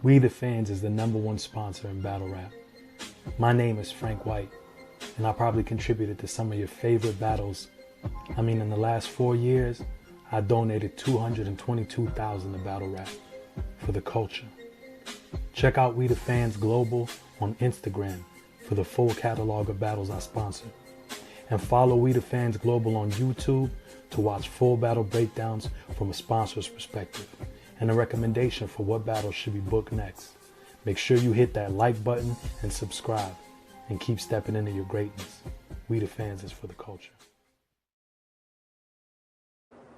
We the Fans is the #1 sponsor in battle rap. My name is Frank White, and I probably contributed to some of your favorite battles. I mean, in the last 4 years, I donated $222,000 to battle rap for the culture. Check out We the Fans Global on Instagram for the full catalog of battles I sponsor. And follow We the Fans Global on YouTube to watch full battle breakdowns from a sponsor's perspective and a recommendation for what battles should be booked next. Make sure you hit that like button and subscribe, and keep stepping into your greatness. We the Fans is for the culture.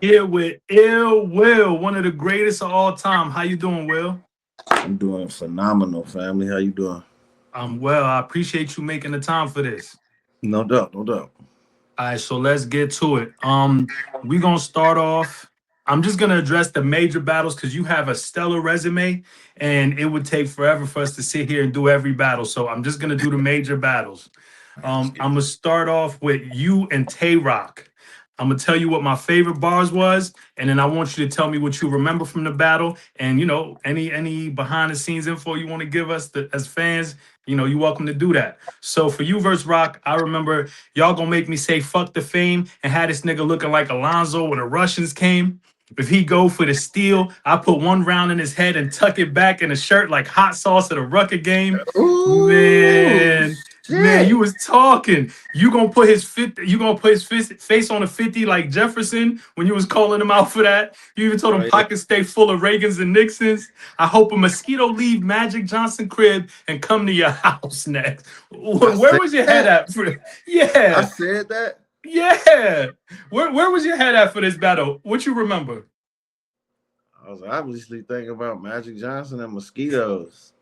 Here with Ill Will, one of the greatest of all time. How you doing, Will? I'm doing phenomenal, family. How you doing? I'm well. I appreciate you making the time for this. No doubt, no doubt. All right, so let's get to it. We're gonna start off. I'm just gonna address the major battles because you have a stellar resume, and it would take forever for us to sit here and do every battle. So I'm just gonna do the major battles. I'm gonna start off with you and Tay Rock. I'm gonna tell you what my favorite bars was, and then I want you to tell me what you remember from the battle, and any behind the scenes info you want to give us as fans. You're welcome to do that. So for you versus Rock, I remember y'all gonna make me say fuck the fame and had this nigga looking like Alonzo when the Russians came. If he go for the steal, I put one round in his head and tuck it back in a shirt like hot sauce at a Rucker game. Ooh, Man, shit. you was talking. You gonna put his face on a 50 like Jefferson when you was calling him out for that. You even told him pockets stay full of Reagans and Nixons. I hope a mosquito leave Magic Johnson crib and come to your house next. Where was your head at? Yeah, I said that. yeah. Where was your head at for this battle? What you remember? I was obviously thinking about Magic Johnson and mosquitoes.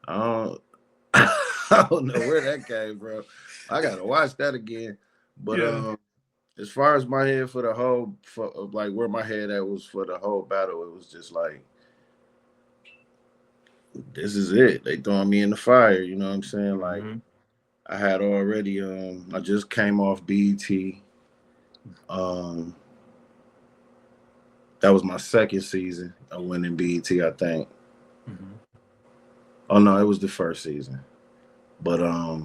I don't, I don't know where that came from. I gotta watch that again. But Yeah. as far as my head for the whole, like where my head at was for the whole battle, it was just like, this is it. They throwing me in the fire. You know what I'm saying? Like I had already. I just came off BET. That was my second season of winning BET, I think. Oh no, it was the first season. But I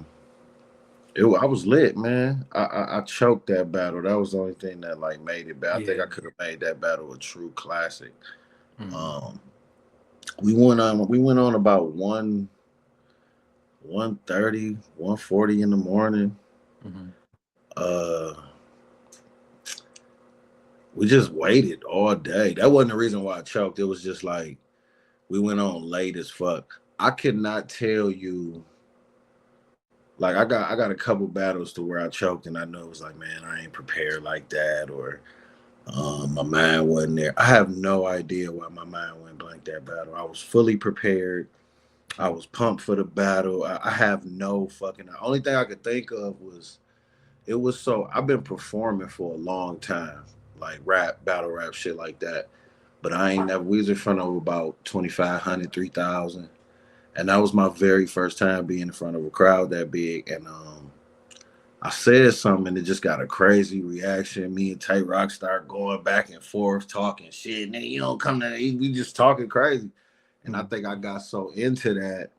was lit, man. I choked that battle. That was the only thing that like made it bad. I think I could have made that battle a true classic. We went on about 1:30, 1:40 in the morning. We just waited all day. That wasn't the reason why I choked. It was just like we went on late as fuck. I could not tell you. Like I got a couple battles to where I choked and I know it was like, man, I ain't prepared like that, or my mind wasn't there. I have no idea why my mind went blank that battle. I was fully prepared. I was pumped for the battle. I have no fucking. The only thing I could think of was I've been performing for a long time, like rap, battle rap, shit like that. But I ain't never. We was in front of about 2,500, 3,000. And that was my very first time being in front of a crowd that big. And I said something and it just got a crazy reaction. Me and Tay Rock start going back and forth, talking shit. Nigga, you don't come to we just talking crazy. And I think I got so into that.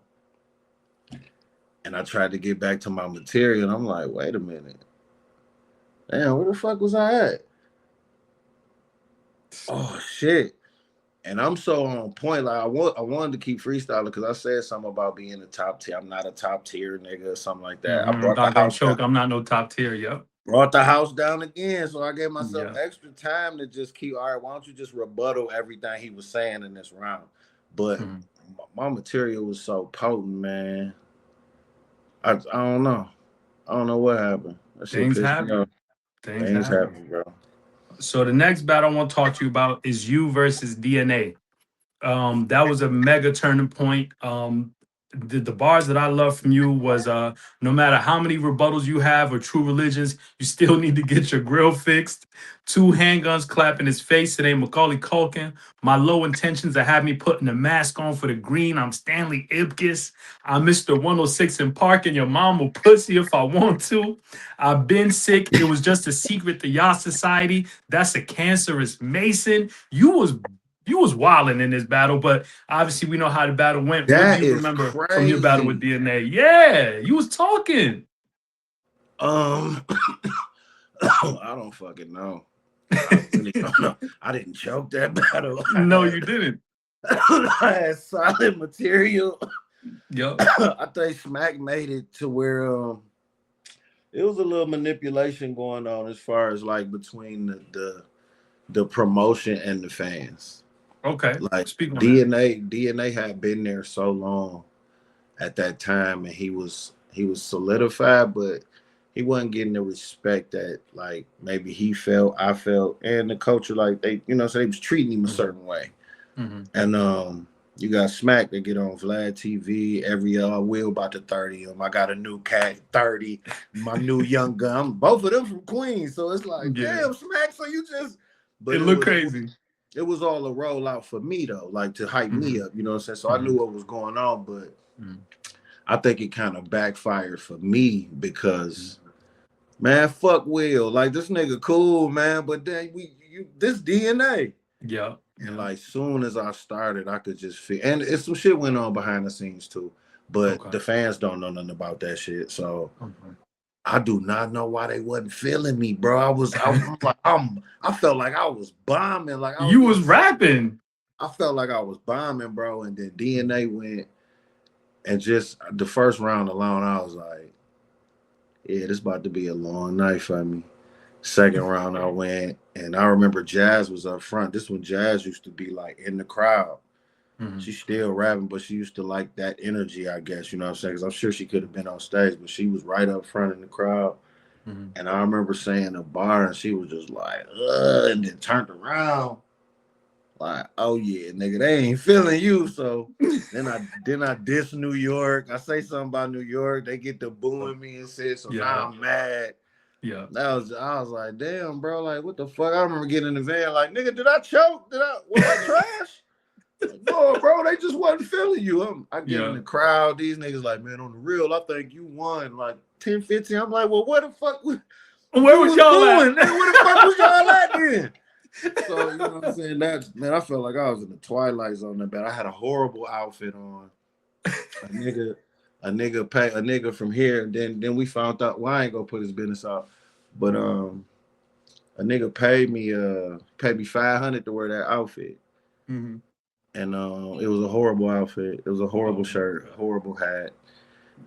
And I tried to get back to my material. And I'm like, wait a minute. Damn, where the fuck was I at? Oh, shit. And I'm so on point. Like I wanted to keep freestyling because I said something about being a top tier. I'm not a top tier nigga or something like that. I brought the house down. I'm not no top tier. Yep. Brought the house down again. So I gave myself extra time to just keep. All right, why don't you just rebuttal everything he was saying in this round? But my material was so potent, man. I don't know. I don't know what happened. Things happen. Things happen, bro. So the next battle I want to talk to you about is you versus DNA. That was a mega turning point. The bars that I love from you was no matter how many rebuttals you have or true religions, you still need to get your grill fixed. 2 handguns clapping his face. It ain't Macaulay Culkin. My low intentions are have me putting a mask on for the green. I'm Stanley Ipkiss. I'm Mr. 106 in Park and your mom will pussy if I want to. I've been sick. It was just a secret to y'all society. That's a cancerous Mason. You was wilding in this battle, but obviously we know how the battle went. What That do you is remember from your battle with crazy. DNA? Yeah, you was talking. I don't fucking know. I really don't know. I didn't choke that battle. No, you didn't. I had solid material. Yep. I think Smack made it to where it was a little manipulation going on as far as like between the promotion and the fans. Okay. Like Speak on that. DNA had been there so long at that time, and he was solidified, but he wasn't getting the respect that like maybe he felt, I felt, and the culture like they, so they was treating him a certain way. And you got Smack that get on Vlad TV every Will about to 30 him. I got a new cat 30, my new young gun. Both of them from Queens, so it's like, damn, Smack. So you just, but it looked crazy. It was all a rollout for me though, like to hype me up. You know what I'm saying? So I knew what was going on, but I think it kind of backfired for me because, man, fuck Will. Like this nigga cool, man, but then this DNA. Yeah. And like soon as I started, I could just feel, and it's some shit went on behind the scenes too, but the fans don't know nothing about that shit. So I do not know why they wasn't feeling me, bro. I felt like I was bombing. Like you was rapping. I felt like I was bombing, bro. And then DNA went, and just the first round alone, I was like, yeah, this about to be a long night for me. Second round I went, and I remember Jazz was up front. This when Jazz used to be like in the crowd. She's still rapping, but she used to like that energy, I guess, you know what I'm saying? Because I'm sure she could have been on stage, but she was right up front in the crowd. And I remember saying a bar, and she was just like, and then turned around like, oh yeah, nigga, they ain't feeling you. So then I diss New York. I say something about New York. They get to booing me and shit. So now I'm mad. Yeah. I was like, damn, bro, like what the fuck? I remember getting in the van, like, nigga, did I choke? Was I trash? No, bro, they just wasn't feeling you. I get in the crowd, these niggas like, man, on the real, I think you won like 10, 15. I'm like, well, where the fuck where was y'all at? Where the fuck was y'all at then? So, you know what I'm saying? Man, I felt like I was in the Twilight Zone that bad. I had a horrible outfit on. A nigga from here, and then we found out, well, I ain't gonna put his business out, but a nigga paid me $500 to wear that outfit. And it was a horrible outfit. It was a horrible shirt, horrible hat.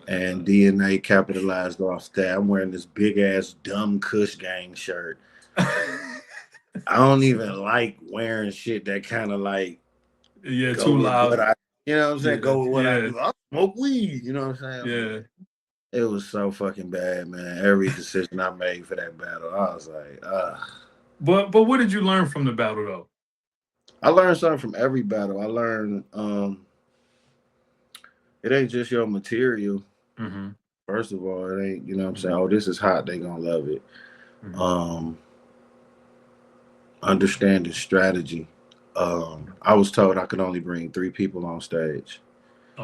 And DNA capitalized off that. I'm wearing this big ass dumb Kush Gang shirt. I don't even like wearing shit that kind of like too loud. You know what I'm saying? Go with what I do. I smoke weed. You know what I'm saying? Yeah. It was so fucking bad, man. Every decision I made for that battle, I was like, But what did you learn from the battle though? I learned something from every battle. I learned it ain't just your material. First of all, it ain't, you know what I'm saying? Oh, this is hot, they gonna love it. Understanding strategy. I was told I could only bring 3 people on stage.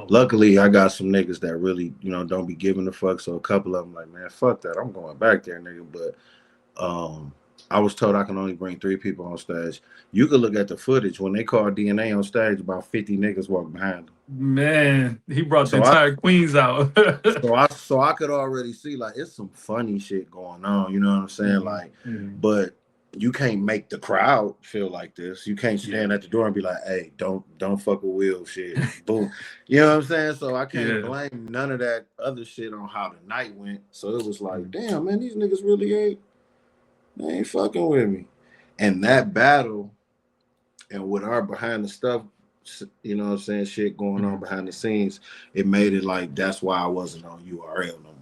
Luckily, I got some niggas that really, don't be giving a fuck. So a couple of them like, man, fuck that. I'm going back there, nigga. But I was told I can only bring 3 people on stage. You could look at the footage. When they called DNA on stage, about 50 niggas walked behind him. Man, he brought the entire Queens out. so I could already see, like, it's some funny shit going on. You know what I'm saying? Like, but you can't make the crowd feel like this. You can't stand at the door and be like, hey, don't fuck with Will shit. Boom. You know what I'm saying? So I can't blame none of that other shit on how the night went. So it was like, damn, man, these niggas really ain't fucking with me. And that battle and with our behind the stuff, you know what I'm saying, shit going on behind the scenes, it made it like that's why I wasn't on URL no more.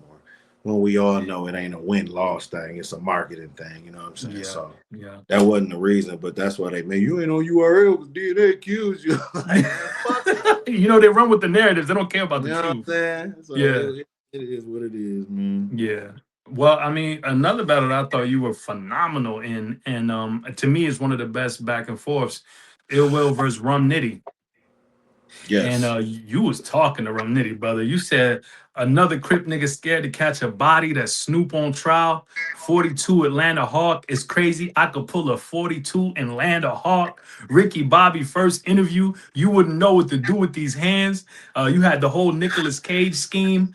When we all know it ain't a win-loss thing, it's a marketing thing, you know what I'm saying? So that wasn't the reason, but that's why they made you ain't on URL because DNA accused you. They run with the narratives. They don't care about the truth. You know what I'm saying? So it is what it is, man. Yeah. Well, I mean, another battle that I thought you were phenomenal in, and to me, it's one of the best back and forths. Ill Will versus Rum Nitty. Yes. And you was talking to Rum Nitty, brother. You said another Crip nigga scared to catch a body that's Snoop on trial. 42 Atlanta Hawk is crazy. I could pull a 42 and land a Hawk. Ricky Bobby first interview. You wouldn't know what to do with these hands. You had the whole Nicolas Cage scheme.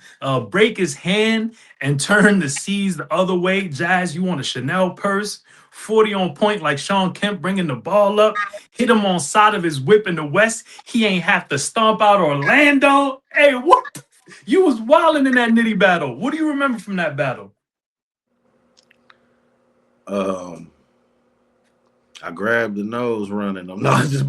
Break his hand and turn the seas the other way. Jazz, you want a Chanel purse. 40 on point like Sean Kemp bringing the ball up. Hit him on side of his whip in the West. He ain't have to stomp out Orlando. Hey, what? You was wilding in that Nitty battle. What do you remember from that battle? I grabbed the nose running. I'm not just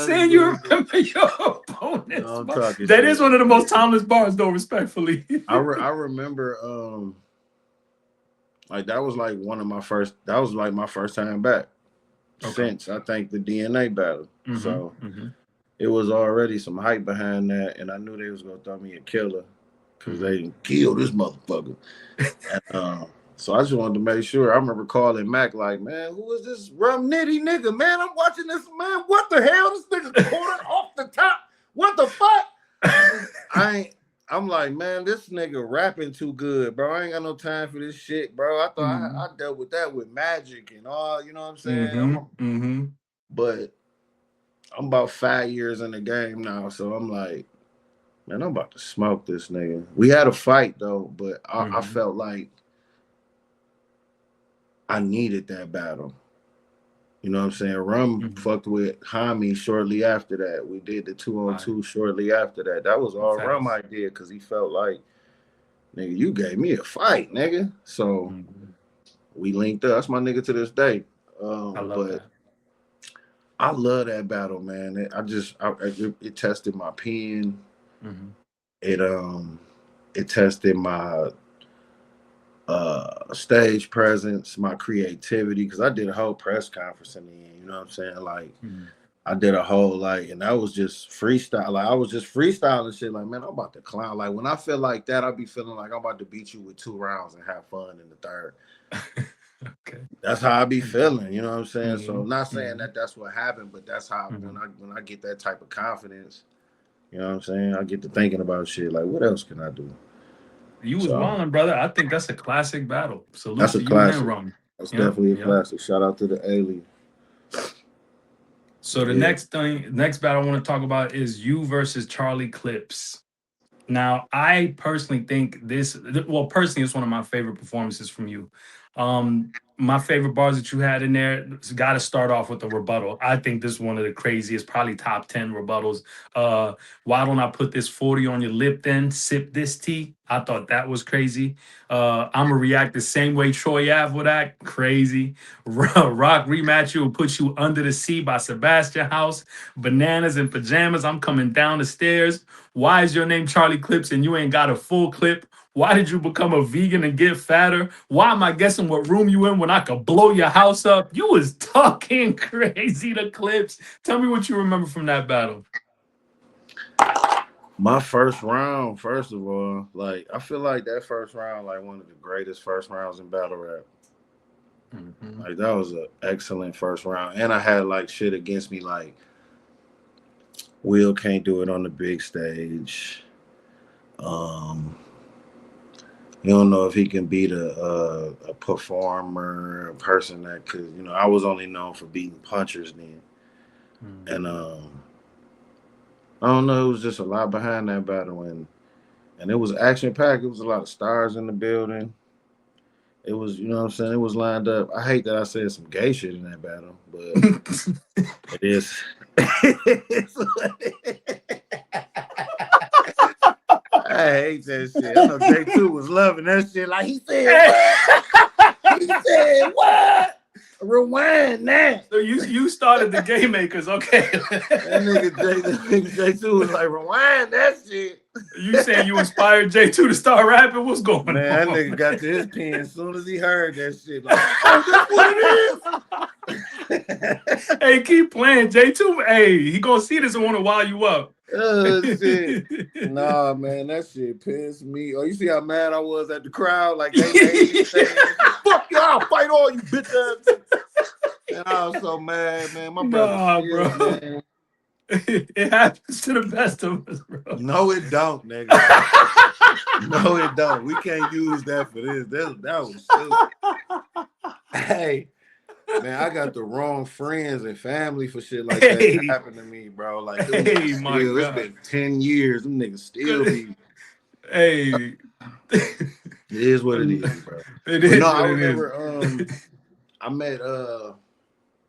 saying you remember your opponents. No, that is one of the most timeless bars, though, respectfully. I remember like that was like my first time back since I think the DNA battle. So it was already some hype behind that, and I knew they was gonna throw me a killer because they didn't kill this motherfucker. And, so I just wanted to make sure. I remember calling Mac like, man, who is this Rum Nitty nigga? Man, I'm watching this, man. What the hell? This nigga's quarter off the top. What the fuck? I'm like, man, this nigga rapping too good, bro. I ain't got no time for this shit, bro. I thought I dealt with that with Magic and all, you know what I'm saying? But I'm about 5 years in the game now, so I'm like, man, I'm about to smoke this nigga. We had a fight though, but I felt like I needed that battle. You know what I'm saying? Rum fucked with Hami shortly after that. We did the 2-on-2 shortly after that. That was all Rum idea because he felt like, nigga, you gave me a fight, nigga. So we linked up. That's my nigga to this day. I love that. I love that battle, man. It tested my pen. It tested my stage presence, my creativity, because I did a whole press conference in the end, you know what I'm saying? Like I did a whole and that was just freestyle. Like I was just freestyling shit. Like, man, I'm about to clown. Like when I feel like that, I'll be feeling like I'm about to beat you with 2 rounds and have fun in the third. Okay. That's how I be feeling, you know what I'm saying? So I'm not saying that that's what happened, but that's how when I get that type of confidence, you know what I'm saying? I get to thinking about shit like, what else can I do? You was wilding, brother. I think that's a classic battle. Salute that's to a classic. You and Rum. That's definitely a classic. Shout out to the alien. So the next battle I want to talk about is you versus Charlie Clips. Now, I personally think it's one of my favorite performances from you. My favorite bars that you had in there, got to start off with the rebuttal. I think this is one of the craziest, probably top 10 rebuttals. Why don't I put this 40 on your lip then? Sip this tea. I thought that was crazy. I'm going to react the same way Troy Ave would act. Crazy. Rock rematch you will put you under the sea by Sebastian House. Bananas and pajamas. I'm coming down the stairs. Why is your name Charlie Clips and you ain't got a full clip? Why did you become a vegan and get fatter? Why am I guessing what room you in when I could blow your house up? You was talking crazy to Clips. Tell me what you remember from that battle. My first round, first of all, like I feel like that first round, like one of the greatest first rounds in battle rap. Like that was an excellent first round. And I had like shit against me, like Will can't do it on the big stage. You don't know if he can beat a performer, a person that could, I was only known for beating punchers then. And I don't know, it was just a lot behind that battle, and it was action-packed. It was a lot of stars in the building. It was, you know what I'm saying, it was lined up. I hate that I said some gay shit in that battle, but it is. I hate that shit. I know J2 was loving that shit. Like he said, what? He said, what? Rewind that. So you started the Game Makers, okay? That nigga J2 was like, rewind that shit. You saying you inspired J2 to start rapping? What's going on? Man, that nigga got to his pen as soon as he heard that shit. Like, oh, that's what it is. Hey, keep playing. J2, hey, he gonna see this and want to wow you up. Shit. Nah, man, that shit pissed me. Oh, you see how mad I was at the crowd? Like, they fuck y'all, I'll fight all you bitch ass. And I was so mad, man. My brother, bro. Man. It happens to the best of us, bro. No, it don't, nigga. No, it don't. We can't use that for this. That was stupid. Hey, man, I got the wrong friends and family for shit like that Hey. happened to me, bro. Like, Hey, my it's God. been 10 years. Them niggas still be. Hey. It is what it is, bro. It But is no, what I it remember I met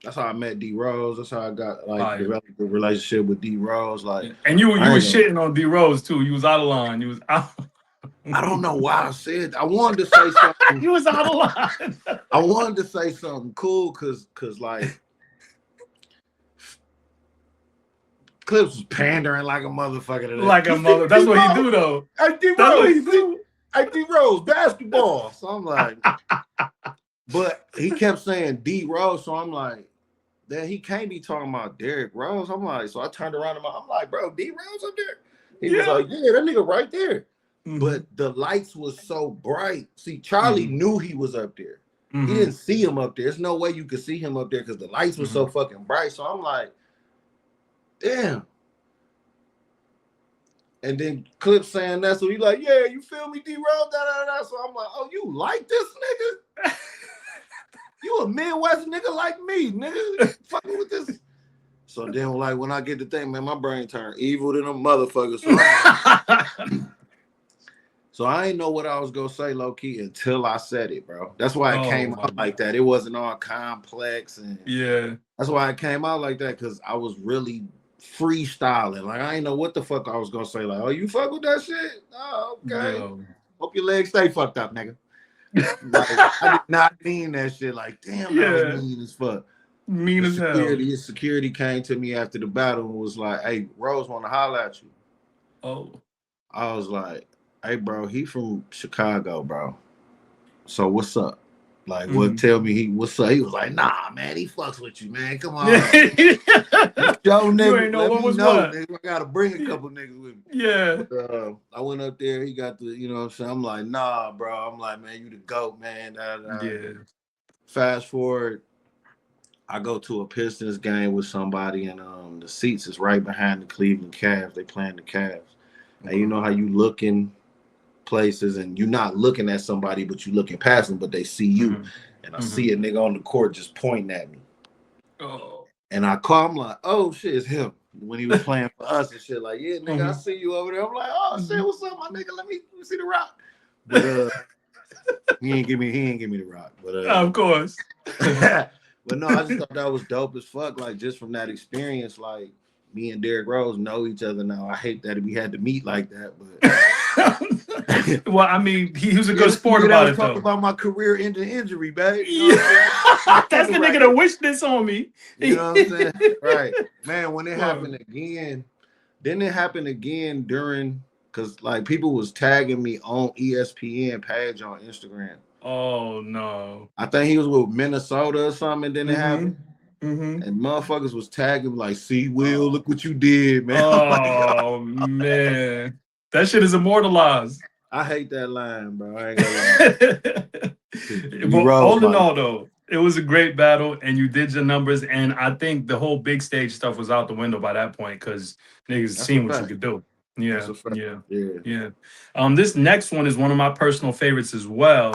that's how I met D Rose. That's how I got like developed the relationship with D Rose. Like, and you was shitting on D Rose too. You was out of line. You was out. I don't know why I said I wanted to say something. You was out of line. I wanted to say something cool cause like Clips was pandering like a motherfucker today. Like a mother. That's what he do though. Hey, D Rose, that's what he do. Hey, D Rose, basketball. So I'm like, but he kept saying D Rose, so I'm like, then he can't be talking about Derrick Rose. I'm like, so I turned around and I'm like, bro, D Rose up there? He was like, yeah, that nigga right there. Mm-hmm. But the lights was so bright. See, Charlie knew he was up there. Mm-hmm. He didn't see him up there. There's no way you could see him up there because the lights were so fucking bright. So I'm like, damn. And then Clip saying that, so he like, yeah, you feel me, D Rose, da da da. So I'm like, oh, you like this nigga? You a Midwest nigga like me, nigga. Fucking with this. So then, like, when I get the thing, man, my brain turned evil than a motherfucker. So I ain't know what I was gonna say, low key, until I said it, bro. That's why it came out like that. It wasn't all complex, and that's why it came out like that, because I was really freestyling. Like, I ain't know what the fuck I was gonna say. Like, oh, you fuck with that shit? Oh, okay. Hope your legs stay fucked up, nigga. Like, I did not mean that shit. Like, damn, that was mean as fuck. Mean as hell. Security came to me after the battle and was like, hey, Rose want to holler at you. Oh. I was like, hey, bro, he from Chicago, bro. So what's up? Like, what? Tell me what's up? He was like, nah, man, he fucks with you, man. Come on. Yo, nigga, you ain't know what was what. Nigga. I gotta bring a couple niggas with me. Yeah. But, I went up there. He got the, you know what I'm saying? I'm like, nah, bro. I'm like, man, you the GOAT, man. Yeah. Fast forward, I go to a Pistons game with somebody, and the seats is right behind the Cleveland Cavs. They playing the Cavs. And you know how you look in places and you're not looking at somebody, but you looking past them, but they see you. And I see a nigga on the court just pointing at me. Oh. And I call him like, oh shit, it's him. When he was playing for us and shit, like, yeah, nigga, I see you over there. I'm like, oh shit, what's up, my nigga? Let me see the rock. But he ain't give me the rock. But of course. But no, I just thought that was dope as fuck. Like, just from that experience, like, me and Derrick Rose know each other now. I hate that we had to meet like that, but well, I mean, he was a good sport about it, though. Talk about my career-ending injury, babe. You know that's the nigga that wished this on me. You know what I'm saying? Right, man. When it happened again, then it happened again during, because like people was tagging me on ESPN page on Instagram. Oh no! I think he was with Minnesota or something, and then it happened. And motherfuckers was tagging like, see, Will, look what you did, man. Oh, man. That shit is immortalized. I hate that line, bro. I ain't gonna lie. But all in all, though, it was a great battle, and you did your numbers, and I think the whole big stage stuff was out the window by that point, because niggas seen what you could do. Yeah. This next one is one of my personal favorites as well.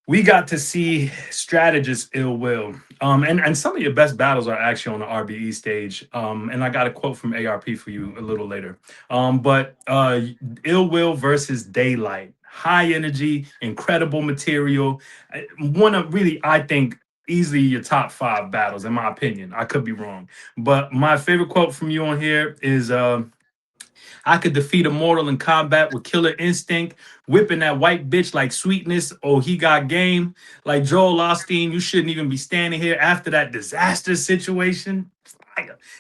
We got to see strategist Ill Will. And some of your best battles are actually on the RBE stage. And I got a quote from ARP for you a little later. But Ill Will versus Daylight. High energy, incredible material. One of really, I think, easily your top 5 battles, in my opinion. I could be wrong. But my favorite quote from you on here is... I could defeat a mortal in combat with killer instinct, whipping that white bitch like sweetness. Oh, he got game. Like Joel Osteen, you shouldn't even be standing here after that disaster situation.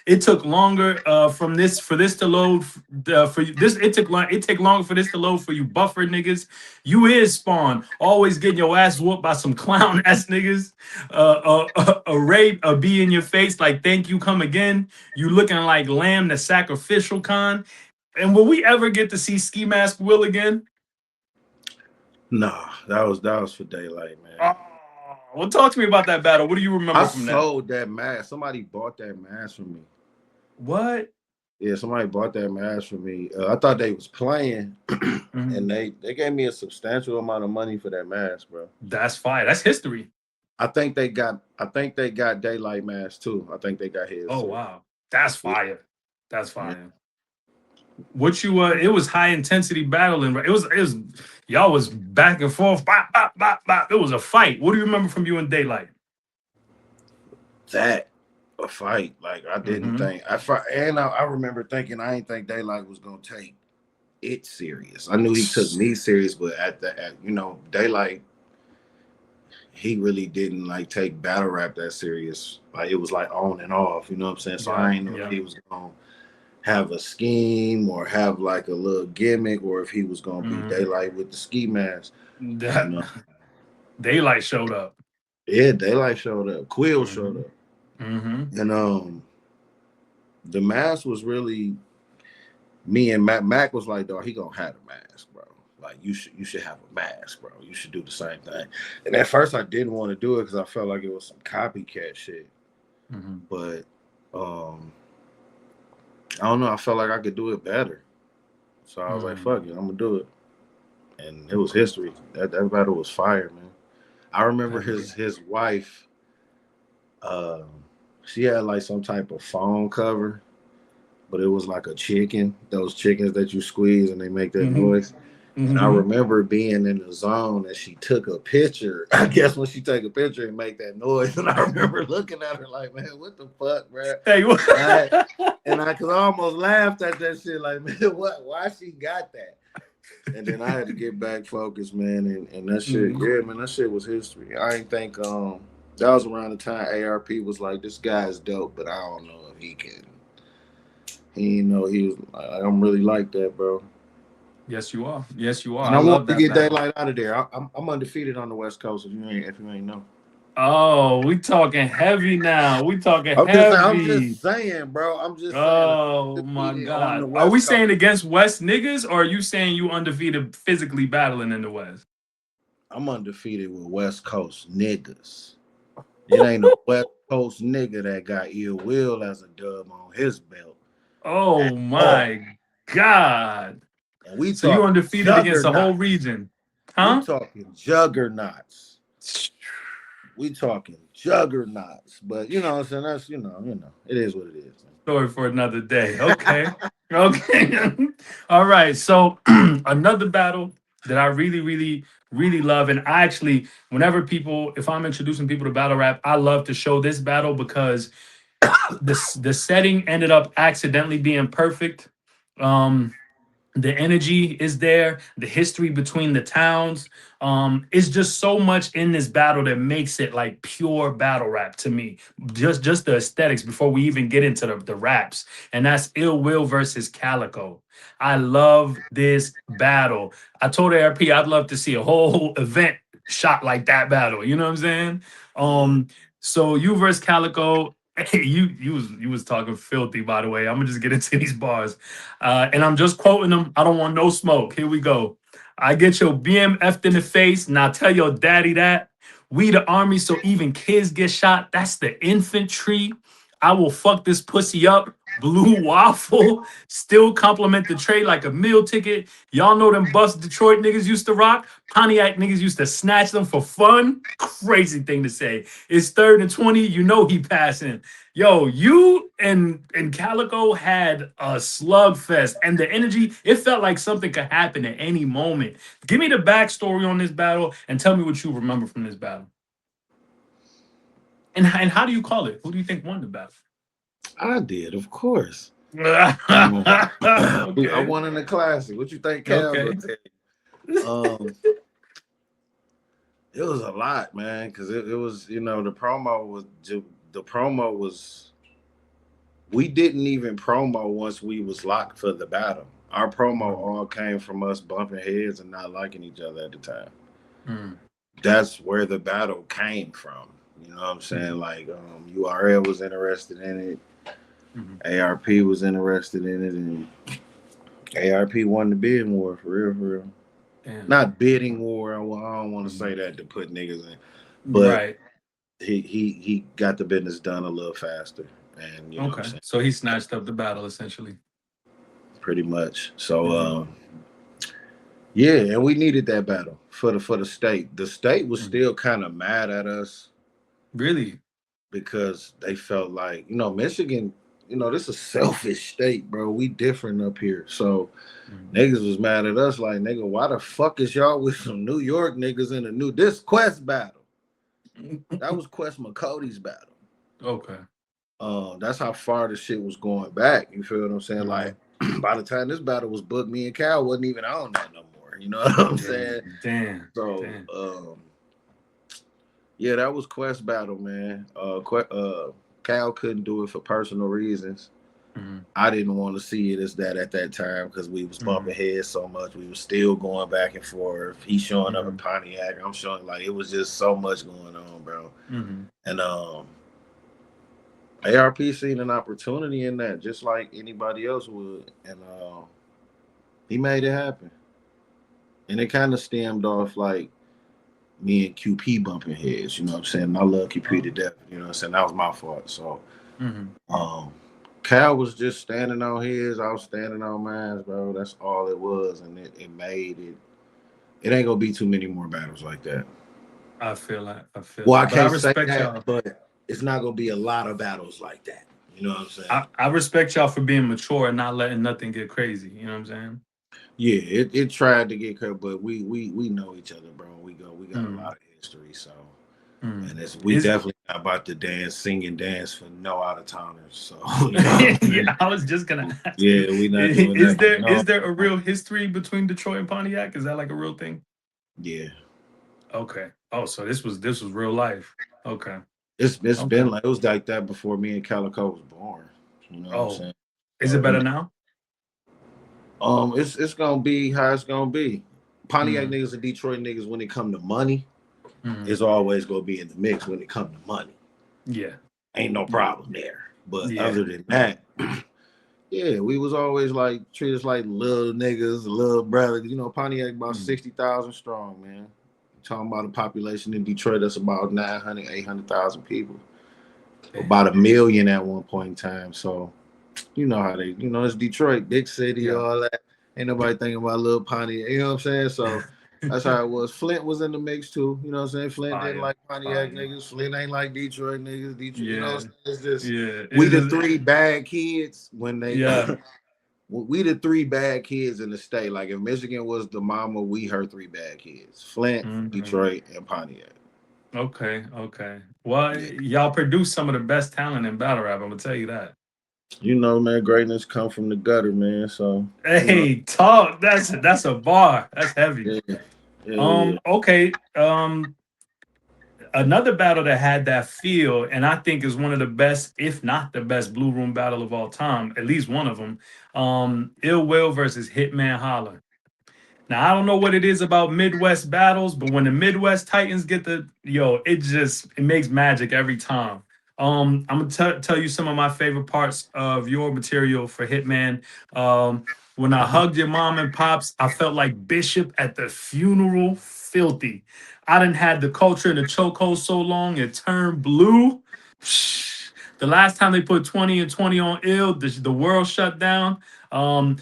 It took longer for this to load for this. It take longer for this to load for you buffer niggas. You is Spawn, always getting your ass whooped by some clown ass niggas. A rape, a bee in your face, like thank you, come again. You looking like Lamb, the sacrificial con. And will we ever get to see Ski Mask Will again? Nah, that was for Daylight, man. Well, talk to me about that battle. What do you remember from that? I sold that mask. Somebody bought that mask from me. What? Yeah, somebody bought that mask for me. I thought they was playing, Mhm. and they gave me a substantial amount of money for that mask, bro. That's fire. That's history. I think they got Daylight mask too. I think they got his Oh too. wow. That's Yeah. fire. That's Yeah. fire. What you it was high intensity battling, right? It was y'all was back and forth. Bop, bop, bop, bop. It was a fight. What do you remember from you in Daylight? That a fight. Like I didn't Mm-hmm. think I remember thinking I didn't think Daylight was gonna take it serious. I knew he took me serious, but at Daylight, he really didn't like take battle rap that serious. Like it was like on and off, you know what I'm saying? So Yeah, I didn't know if yeah. he was gonna have a scheme or have like a little gimmick or if he was gonna be Mm-hmm. Daylight with the ski mask, you That know. Daylight showed up. Yeah, Daylight showed up. Quill showed Mm-hmm. up. Mm-hmm. And the mask was really me and Mac. Mac was like, dog, he gonna have a mask, bro. Like you should have a mask, bro. You should do the same thing. And at first I didn't want to do it because I felt like it was some copycat shit. Mm-hmm. But I don't know, I felt like I could do it better. So I was like, Mm-hmm. fuck it, I'm gonna do it. And it was history. That battle was fire, man. I remember Hell yeah. his wife, um, she had like some type of phone cover, but it was like a chicken, those chickens that you squeeze and they make that Mm-hmm. noise. And I Mm-hmm. remember being in the zone and she took a picture. I guess when she take a picture and make that noise, and I remember looking at her like, man, what the fuck, bro? Hey, what? Cause I almost laughed at that shit, like, man, what? Why she got that? And then I had to get back focused, man, and that shit, Mhm. yeah, man, that shit was history. I didn't think that was around the time ARP was like, this guy is dope, but I don't know if he can. He didn't know he was. I'm really like that, bro. Yes, you are. Yes, you are. And I I want love to that get battle. Daylight out of there. I'm undefeated on the West Coast. If you ain't know, Oh, we talking heavy now. We talking I'm heavy. just saying, bro. I'm just saying I'm Oh my undefeated on the God. Are we West Coast. saying against West niggas or are you saying you undefeated physically battling in the West? I'm undefeated with West Coast niggas. It ain't a West Coast nigga that got Ill Will as a dub on his belt. Oh Oh, my God. and we So you talking undefeated against the whole juggernauts. region. We Huh? talking juggernauts. We talking juggernauts. But you know what I'm saying? That's it is what it is. Story for another day. Okay. Okay. All right. So another battle that I really, really, really love. And I actually, whenever people, if I'm introducing people to battle rap, I love to show this battle because the setting ended up accidentally being perfect. Um, the energy is there, the history between the towns. It's just so much in this battle that makes it like pure battle rap to me. Just the aesthetics before we even get into the raps. And that's Ill Will versus Calico. I love this battle. I told ARP I'd love to see a whole event shot like that battle. You know what I'm saying? Yeah. So you versus Calico. Hey, you was talking filthy, by the way. I'm gonna just get into these bars. And I'm just quoting them. I don't want no smoke. Here we go. I get your BMF'd in the face. Now tell your daddy that. We the army, so even kids get shot. That's the infantry. I will fuck this pussy up. Blue waffle. Still compliment the trade like a meal ticket. Y'all know them bust Detroit niggas used to rock. Pontiac niggas used to snatch them for fun. Crazy thing to say. It's 3rd and 20. You know he passing. Yo, you and Calico had a slugfest, and the energy, it felt like something could happen at any moment. Give me the backstory on this battle and tell me what you remember from this battle. And how do you call it? Who do you think won the battle? I did, of course. I Okay. won in the classic. What you think Cal Okay. gonna tell you? It was a lot, man, because it was, the promo was we didn't even promo once we was locked for the battle. Our promo Mm, all came from us bumping heads and not liking each other at the time. mm, That's where the battle came from. You know what I'm saying? mhm, Like URL was interested in it, mhm. ARP was interested in it, and ARP won the bidding war for real, for real. Damn. Not bidding war. I don't want to say Mhm. that to put niggas in, but Right. he got the business done a little faster. and you know what I'm Okay. saying, So he snatched up the battle essentially. pretty much. So Mhm. yeah, and we needed that battle for the state. The state was Mhm. still kind of mad at us Really? because they felt like, Michigan, this is a selfish state, bro. We different up here. So Mhm. niggas was mad at us, like, nigga, why the fuck is y'all with some New York niggas in this Quest battle? That was Quest McCody's battle. Okay. That's how far the shit was going back. You feel what I'm saying? Like, by the time this battle was booked, me and Cal wasn't even on that no more. You know what I'm saying? Damn. So, Damn. yeah, that was Quest battle, man. Cal couldn't do it for personal reasons. Mhm. I didn't want to see it as that at that time because we was bumping heads so much. We was still going back and forth. He's showing up in Pontiac. I'm showing, like, it was just so much going on, bro. Mhm. And ARP seen an opportunity in that, just like anybody else would, and he made it happen. And it kind of stemmed off like me and QP bumping heads. You know what I'm saying? I love QP to death. You know what I'm saying? That was my fault. So, Mhm. Cal was just standing on his. I was standing on mine, bro. That's all it was, and it made it. It ain't gonna be too many more battles like that. I feel that. I feel Well, I that. But I can't say respect that, y'all. but it's not gonna be a lot of battles like that. You know what I'm saying? I respect y'all for being mature and not letting nothing get crazy. You know what I'm saying? Yeah, it tried to get cut, but we know each other, bro. We got a Mhm. lot of history, so Mhm. and we Is definitely not about to sing and dance for no out of towners. So you know what I'm saying? yeah, I was just gonna ask. Yeah, we not doing Is that. there No. is there a real history between Detroit and Pontiac? Is that like a real thing? Yeah, Okay. Oh, so this was real life. Okay. it's Okay. been like it was like that before me and Calico was born. You know what I'm Oh, saying? is it So better now? it's gonna be how it's gonna be. Pontiac Mm, niggas and Detroit niggas, when it come to money, mm, it's always gonna be in the mix when it come to money. yeah. Ain't no Yeah. problem there. But Yeah. other than that, yeah, we was always like treat us like little niggas, little brothers. Pontiac about Mm, 60,000 strong, man. Talking about a population in Detroit that's about 900, 800,000 people. damn. About a million at one point in time. So, you know how they, it's Detroit, big city, Yeah. all that. Ain't nobody thinking about little Pontiac, you know what I'm saying? So, that's how it was. Flint was in the mix too. You know what I'm saying? Flint didn't Fire. like Pontiac Fire. niggas. Flint ain't like Detroit niggas. Detroit, you know what Yeah. I'm saying? It's just Yeah. we It's the just three bad kids when they yeah. we the three bad kids in the state. Like if Michigan was the mama, we her three bad kids. Flint, Mhm. Detroit, and Pontiac. Okay. Okay. Well, Yeah. y'all produce some of the best talent in battle rap. I'm gonna tell you that. Man, greatness come from the gutter, man. So, Hey, talk. That's a bar. That's heavy. yeah, yeah. Okay. Another battle that had that feel, and I think is one of the best, if not the best, Blue Room battle of all time, at least one of them. Ill Will versus Hitman Holler. Now I don't know what it is about Midwest battles, but when the Midwest Titans get it makes magic every time. I'm gonna tell you some of my favorite parts of your material for Hitman. When I hugged your mom and pops, I felt like Bishop at the funeral. Filthy. I didn't had the culture in the chokehold so long it turned blue. The last time they put 20 and 20 on ill, the world shut down.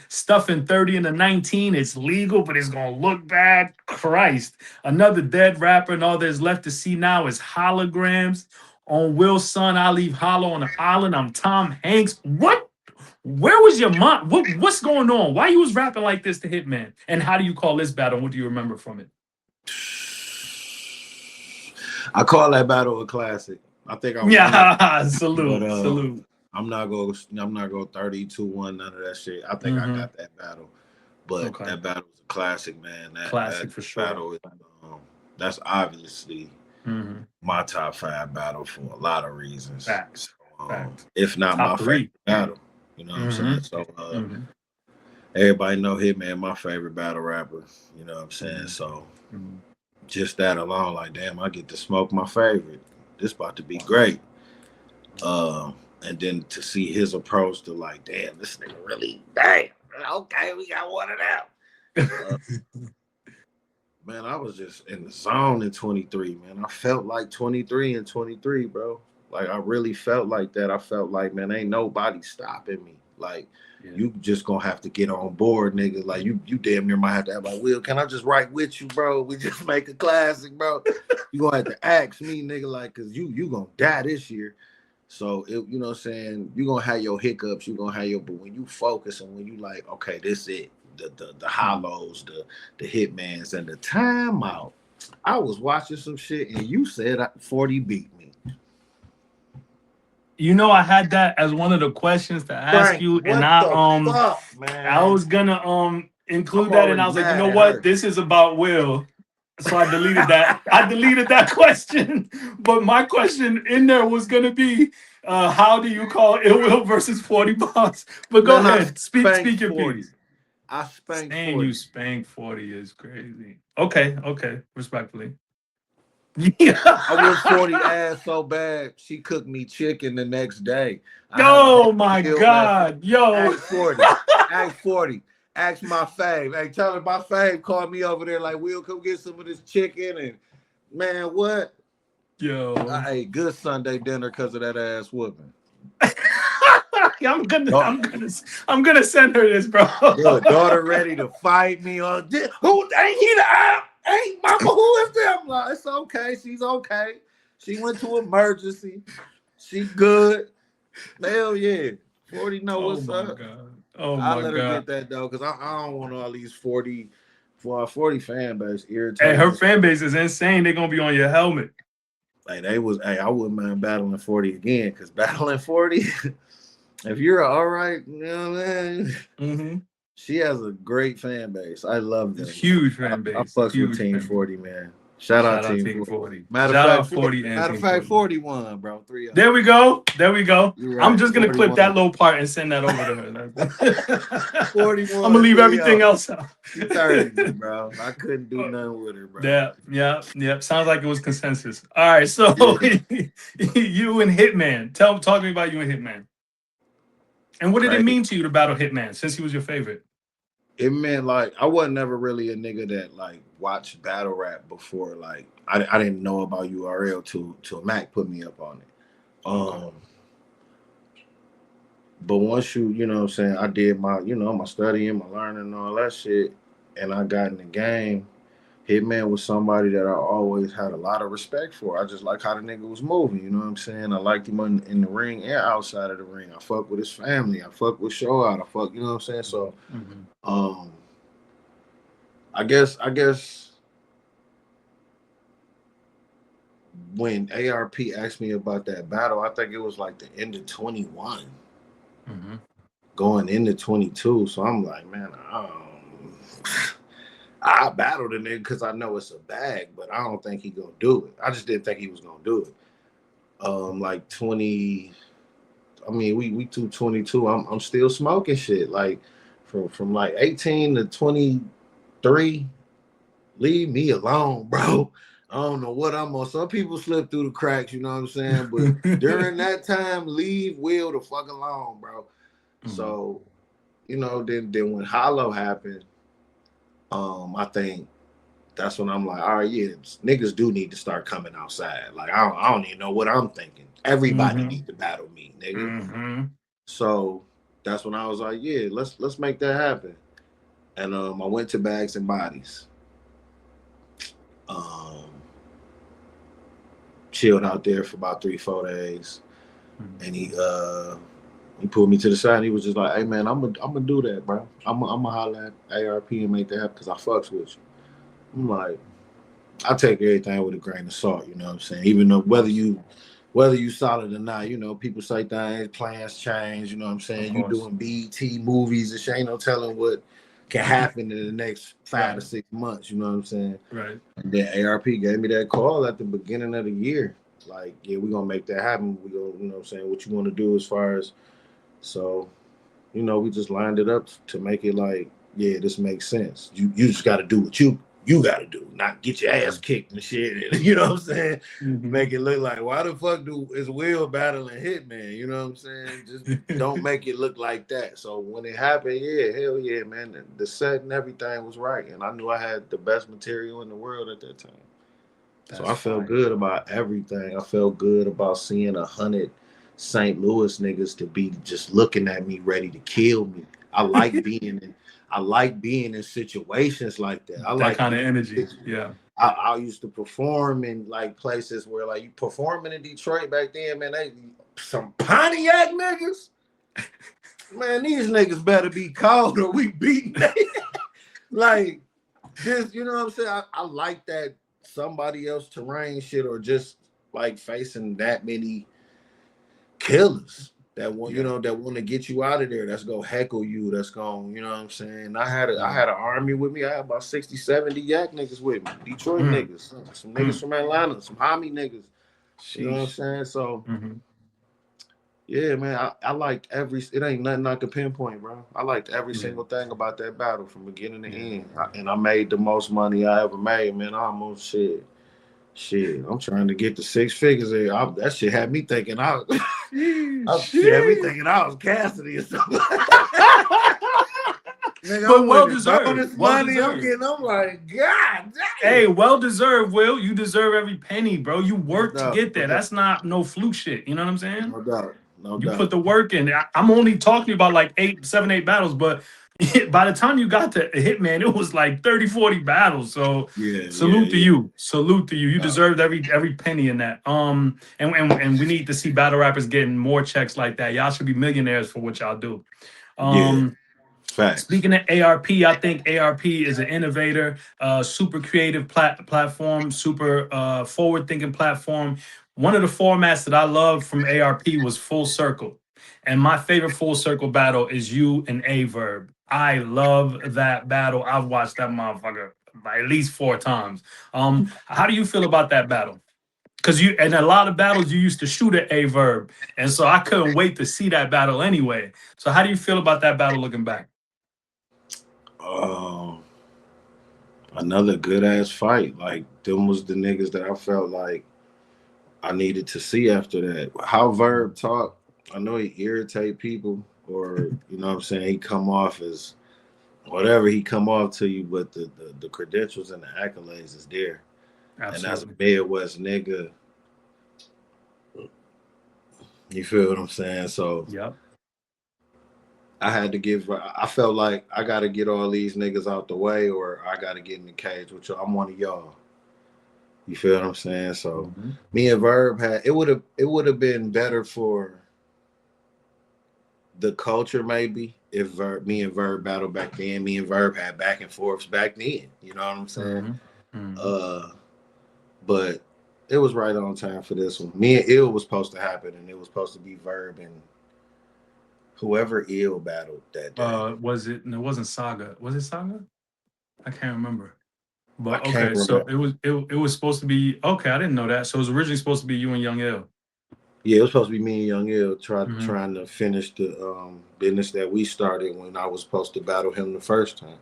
Stuffing 30 into 19, it's legal, but it's gonna look bad. Christ. Another dead rapper, and all there's left to see now is holograms. On Will's son, I leave hollow on the island. I'm Tom Hanks. What? Where was your mom? What's going on? Why you was rapping like this to Hitman? And how do you call this battle? What do you remember from it? I call that battle a classic. I think I won it, Yeah, but salute, salute. I'm not go 30-1, none of that shit. I think I Mm-hmm. got that battle. But Okay. that battle was a classic, man. That Classic for sure. battle, that's obviously Mm-hmm. my top 5 battle for a lot of reasons. Facts. So, Facts. if not my Top favorite three. battle, you know what I'm saying? Mm-hmm. So, Mm-hmm. everybody know Hitman, my favorite battle rapper. You know what I'm saying? So, Mm-hmm. just that alone, like, damn, I get to smoke my favorite. This about to be great. And then to see his approach to like, damn, this nigga really, damn, okay, we got one of them. Man, I was just in the zone in 23, man. I felt like 23 and 23, bro. Like I really felt like that. I felt like, man, ain't nobody stopping me. Like you just gonna have to get on board, nigga. Like you damn near might have to have like, Will, can I just write with you, bro? We just make a classic, bro. You gonna have to ask me, nigga, like, cause you gonna die this year. So it, you know what I'm saying, you gonna have your hiccups, you gonna have your, but when you focus and when you like, okay, this it, the hollows, the hitmans and the timeout. I was watching some shit and you said 40 beat me. You know, I had that as one of the questions to ask Frank, you, and what the fuck, man? I was gonna include I'm that, and I already was like, you mad know at what? her. This is about Will. So I deleted that. I deleted that question. But my question in there was gonna be, how do you call Ill Will versus 40 Bucks? But go Man, I ahead, speak spanked your 40. piece. I spanked Saying 40. you spanked 40 is crazy. Okay, respectfully. Yeah. I whooped 40 ass so bad, she cooked me chicken the next day. I had a Oh whole my meal left. God, yo. Ask 40. Ask 40. Ask my fave. Hey, tell her my fave called me over there like, we'll come get some of this chicken. And man, what? Yo. I ate good Sunday dinner because of that ass whooping. I'm gonna send her this, bro. Look, daughter ready to fight me on this. Who ain't he the ain't mama? Who is them? Like, it's okay. She's okay. She went to emergency. She good. Hell yeah. 40 know what's up. God. Oh I my let her God. get that though, because I don't want all these 40 fan base Hey, irritating. her fan base is insane. They're gonna be on your helmet. Like I wouldn't mind battling 40 again, because battling 40, if you're all right, you know what I mean? Mm-hmm. She has a great fan base. I love them. Huge fan base. I fucks with Team 40, man. Shout out Team 40. Matter of fact, 41, bro. 3-0. There we go. Right. I'm just gonna 41. clip that little part and send that over to her. 41. I'm gonna leave everything else out. She 30, bro. I couldn't do nothing with her, bro. Yeah. Sounds like it was consensus. All right, so you and Hitman. Talk to me about you and Hitman. And what did it mean to you to battle Hitman since he was your favorite? It meant like I wasn't never really a nigga that like watched battle rap before. Like I didn't know about URL till Mac put me up on it. But once you know what I'm saying, I did my, my studying, my learning and all that shit, and I got in the game. Hitman was somebody that I always had a lot of respect for. I just like how the nigga was moving, you know what I'm saying? I liked him in the ring and outside of the ring. I fuck with his family. I fuck with Show Out. I fuck, you know what I'm saying? So I guess when ARP asked me about that battle, I think it was like the end of 21. Going into 22. So I'm like, man, I battled the nigga because I know it's a bag, but I don't think he gonna do it. I just didn't think he was gonna do it. Like 20, I mean, we 222. I'm still smoking shit. Like from like 18 to 23. Leave me alone, bro. I don't know what I'm on. Some people slip through the cracks, you know what I'm saying? But during that time, leave Will the fuck alone, bro. So, then when Hollow happened, I think that's when I'm like, all right, yeah, niggas do need to start coming outside. Like, I don't even know what I'm thinking. Everybody need to battle me, nigga. So that's when I was like, yeah, let's make that happen. And I went to Bags and Bodies. Chilled out there for about 3-4 days. And he pulled me to the side and he was just like, hey man, I'm gonna do that, bro. I'm gonna holler at ARP and make that happen because I fucks with you. I'm like, I take everything with a grain of salt, you know what I'm saying? Even though whether you solid or not, people say things, plans change, you know what I'm saying? You doing BET movies and shit, ain't no telling what can happen in the next 5 to 6 months, you know what I'm saying? Right. And then ARP gave me that call at the beginning of the year. Like, yeah, we're gonna make that happen. We go, you know what I'm saying, what you want to do as far as, so, we just lined it up to make it like, yeah, this makes sense. You just gotta do what you gotta do, not get your ass kicked and shit. You know what I'm saying? Make it look like, why the fuck is Will battling Hitman? You know what I'm saying? Just don't make it look like that. So when it happened, yeah, hell yeah, man. The set and everything was right. And I knew I had the best material in the world at that time. So I felt good about everything. I felt good about seeing 100 St. Louis niggas to be just looking at me ready to kill me. I like being in situations like that. I that like kind of energy. Yeah. I used to perform in like places where like you performing in Detroit back then, man. They some Pontiac niggas. Man, these niggas better be cold or we beating they like this, you know what I'm saying? I like that somebody else terrain shit, or just like facing that many killers that want, you know, that want to get you out of there, that's gonna heckle you, that's gonna, you know what I'm saying? I had an army with me. I had about 60, 70 yak niggas with me, Detroit niggas, some niggas from Atlanta, some homie niggas. You know what I'm saying? So yeah, man, I liked it ain't nothing I could pinpoint, bro. I liked every single thing about that battle from beginning to end. And I made the most money I ever made, man. I almost shit. I'm trying to get to 6 figures there. That shit had me thinking I was Cassidy or something. Nigga, but well deserved. Money I'm like, God damn. Hey, well deserved, Will. You deserve every penny, bro. You worked to get there. That's not no fluke shit. You know what I'm saying? No doubt. You put the work in. I'm only talking to you about like 7, 8 battles, but by the time you got to Hitman, it was like 30, 40 battles. So salute to you. Salute to you. You deserved every penny in that. And we need to see battle rappers getting more checks like that. Y'all should be millionaires for what y'all do. Facts. Speaking of ARP, I think ARP is an innovator, super creative platform, super forward-thinking platform. One of the formats that I love from ARP was Full Circle. And my favorite Full Circle battle is you and Averb. I love that battle. I've watched that motherfucker at least 4 times. How do you feel about that battle? Because in a lot of battles, you used to shoot at Averb. And so I couldn't wait to see that battle anyway. So how do you feel about that battle looking back? Another good ass fight. Like, them was the niggas that I felt like I needed to see after that. How Verb talk, I know he irritate people, or you know what I'm saying, he come off as whatever he come off to you, but the credentials and the accolades is there. Absolutely. And that's a Midwest nigga. You feel what I'm saying? So I felt like I got to get all these niggas out the way, or I got to get in the cage with y'all. I'm one of y'all. You feel what I'm saying? So me and Verb it would have been better for the culture maybe if me and Verb battled back then. Me and Verb had back and forths back then. You know what I'm saying? But it was right on time for this one. Me and Ill was supposed to happen, and it was supposed to be Verb and whoever Ill battled that day. Was it? No, it wasn't Saga. Was it Saga? I can't remember. But okay, so it was supposed to be I didn't know that. So it was originally supposed to be you and Young Ill. Yeah, it was supposed to be me and Young Ill trying to finish the business that we started when I was supposed to battle him the first time.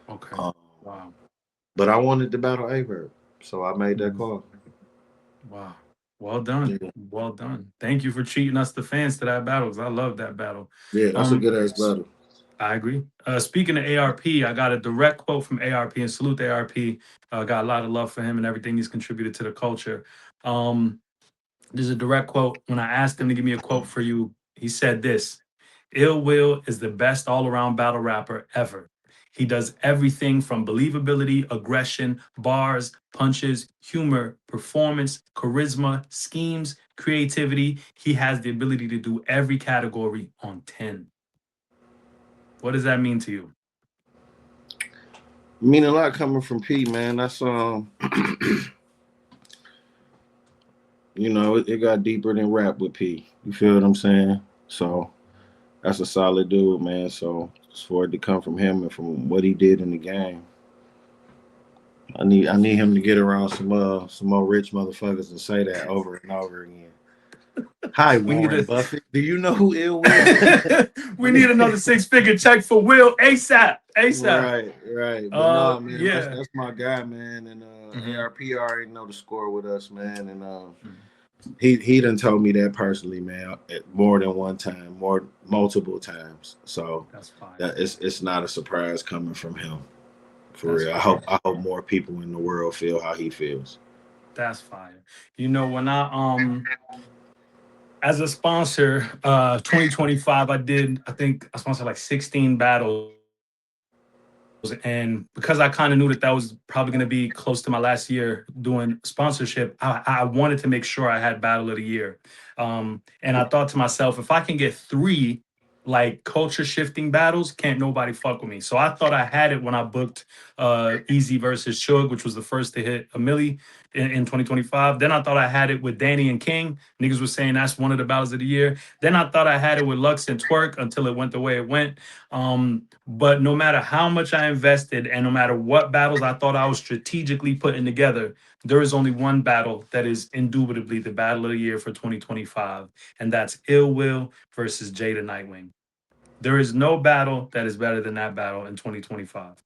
Okay. Wow. But I wanted to battle Averb, so I made that call. Wow. Well done. Yeah. Well done. Thank you for treating us, the fans, to that battle, because I love that battle. Yeah, that's a good ass battle. I agree. Speaking of ARP, I got a direct quote from ARP, and salute to ARP. Got a lot of love for him and everything he's contributed to the culture. There's a direct quote. When I asked him to give me a quote for you, he said this: Ill Will is the best all-around battle rapper ever. He does everything from believability, aggression, bars, punches, humor, performance, charisma, schemes, creativity. He has the ability to do every category on 10. What does that mean to you? Mean a lot coming from P, man. That's you know, it got deeper than rap with P. You feel what I'm saying? So that's a solid dude, man. So it's for it to come from him and from what he did in the game. I need him to get around some more rich motherfuckers and say that over and over again. Hi, Warren Buffett. Do you know who Ill Will? We need another 6-figure check for Will ASAP. Right. But man, that's my guy, man. And ARP already know the score with us, man. And he done told me that personally, man, more than one time, multiple times. So that's fine. It's not a surprise coming from him. For real. I hope more people in the world feel how he feels. That's fire. You know, when as a sponsor, 2025, I think I sponsored like 16 battles. And because I kind of knew that that was probably going to be close to my last year doing sponsorship, I wanted to make sure I had battle of the year. And I thought to myself, if I can get 3 like culture shifting battles, can't nobody fuck with me. So I thought I had it when I booked Easy versus Suge, which was the first to hit a milli in 2025. Then I thought I had it with Danny and King. Niggas was saying that's one of the battles of the year. Then I thought I had it with Lux and Twerk until it went the way it went. But no matter how much I invested and no matter what battles I thought I was strategically putting together, there is only one battle that is indubitably the battle of the year for 2025, and that's Ill Will versus Jada Nightwing. There is no battle that is better than that battle in 2025.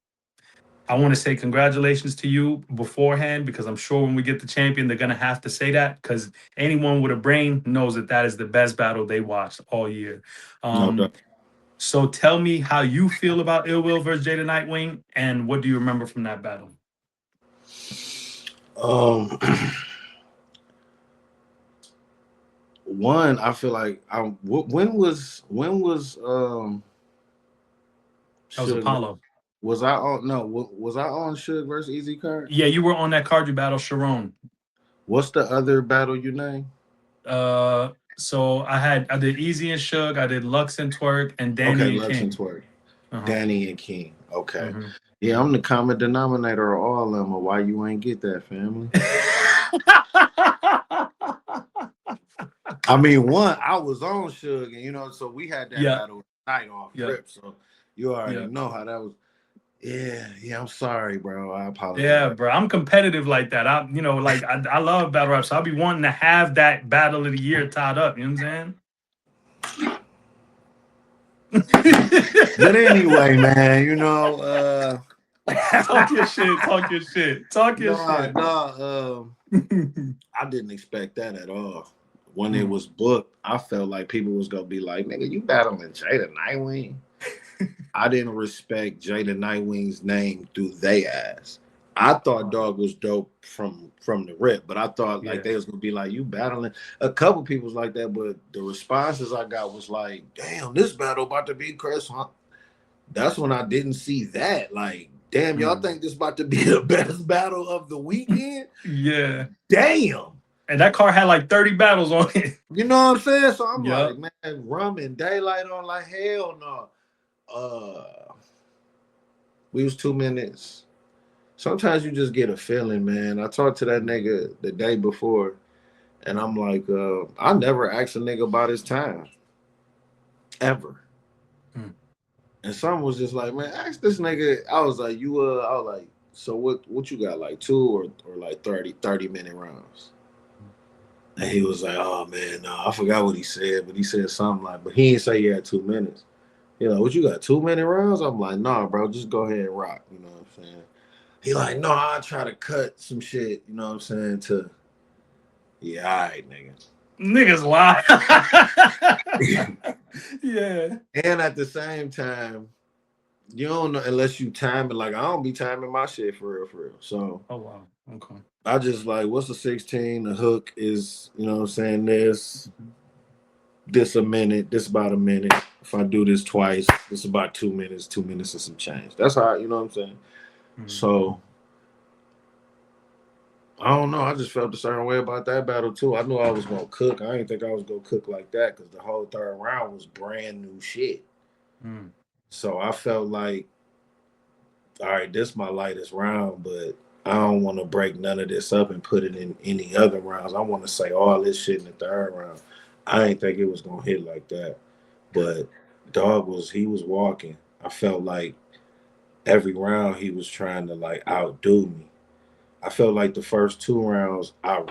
I want to say congratulations to you beforehand because I'm sure when we get the champion, they're going to have to say that because anyone with a brain knows that that is the best battle they watched all year. So tell me how you feel about Ill Will versus Jada Nightwing and what do you remember from that battle? One, I feel like when was That was Apollo. Was I on? No, was I on Suge versus Easy card? Yeah, you were on that card. You battled Sharon. What's the other battle you named? So I did Easy and Suge. I did Lux and Twerk and Danny and Lux King. and Twerk. Danny and King. Okay. Yeah, I'm the common denominator of all of them. Why you ain't get that, family? I mean, one, I was on Suge, and so we had that battle night off rip. So you already know how that was. Yeah, I'm sorry, bro. I apologize. Yeah, bro. I'm competitive like that. I love battle rap, so I'll be wanting to have that battle of the year tied up. You know what I'm saying? But anyway, man, talk your shit. I didn't expect that at all. When it was booked, I felt like people was gonna be like, "Nigga, you battling Jada Nightwing?" I didn't respect Jada Nightwing's name through they ass. I thought Dog was dope from the rip, but I thought like they was gonna be like, you battling. A couple people was like that, but the responses I got was like, damn, this battle about to be Chris, huh? That's when I didn't see that. Like, damn, y'all think this about to be the best battle of the weekend? Yeah. Damn. And that car had like 30 battles on it. You know what I'm saying? So I'm like, man, Rum and Daylight on like hell no. We was 2 minutes. Sometimes you just get a feeling, man. I talked to that nigga the day before, and I'm like, I never asked a nigga about his time. Ever. And someone was just like, man, ask this nigga. I was like, so what you got, like 2 or like 30-minute rounds? And he was like, oh man, no, I forgot what he said, but he said something like, but he didn't say he had 2 minutes. What you got, 2-minute rounds? I'm like, nah, bro, just go ahead and rock. You know what I'm saying? He like, no, I'll try to cut some shit, you know what I'm saying, all right, nigga. Niggas lie. Yeah. And at the same time, you don't know unless you time it. Like, I don't be timing my shit for real. So. Oh, wow. Okay. I just like, what's the 16? The hook is, you know what I'm saying, this a minute, this about a minute. If I do this twice, it's about 2 minutes, 2 minutes and some change. That's how, you know what I'm saying? So, I don't know. I just felt a certain way about that battle, too. I knew I was going to cook. I didn't think I was going to cook like that because the whole third round was brand new shit. So, I felt like, all right, this is my lightest round, but I don't want to break none of this up and put it in any other rounds. I want to say all this shit in the third round. I didn't think it was going to hit like that. But Dog was walking. I felt like every round he was trying to like outdo me. I felt like the first 2 rounds I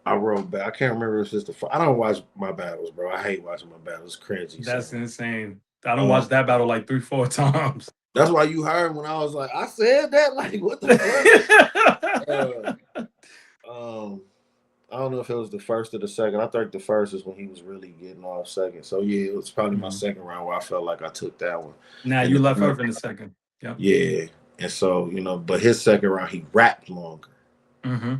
wrote back. I can't remember if it's I don't watch my battles, bro. I hate watching my battles. It's cringy. That's insane. I don't watch that battle like 3-4 times. That's why you heard when I was like, I said that? Like, what the fuck? I don't know if it was the first or the second. I think the first is when he was really getting off second. So, yeah, it was probably my second round where I felt like I took that one. Now you left off in the second. Yep. Yeah. And so, but his second round, he rapped longer. Mm-hmm.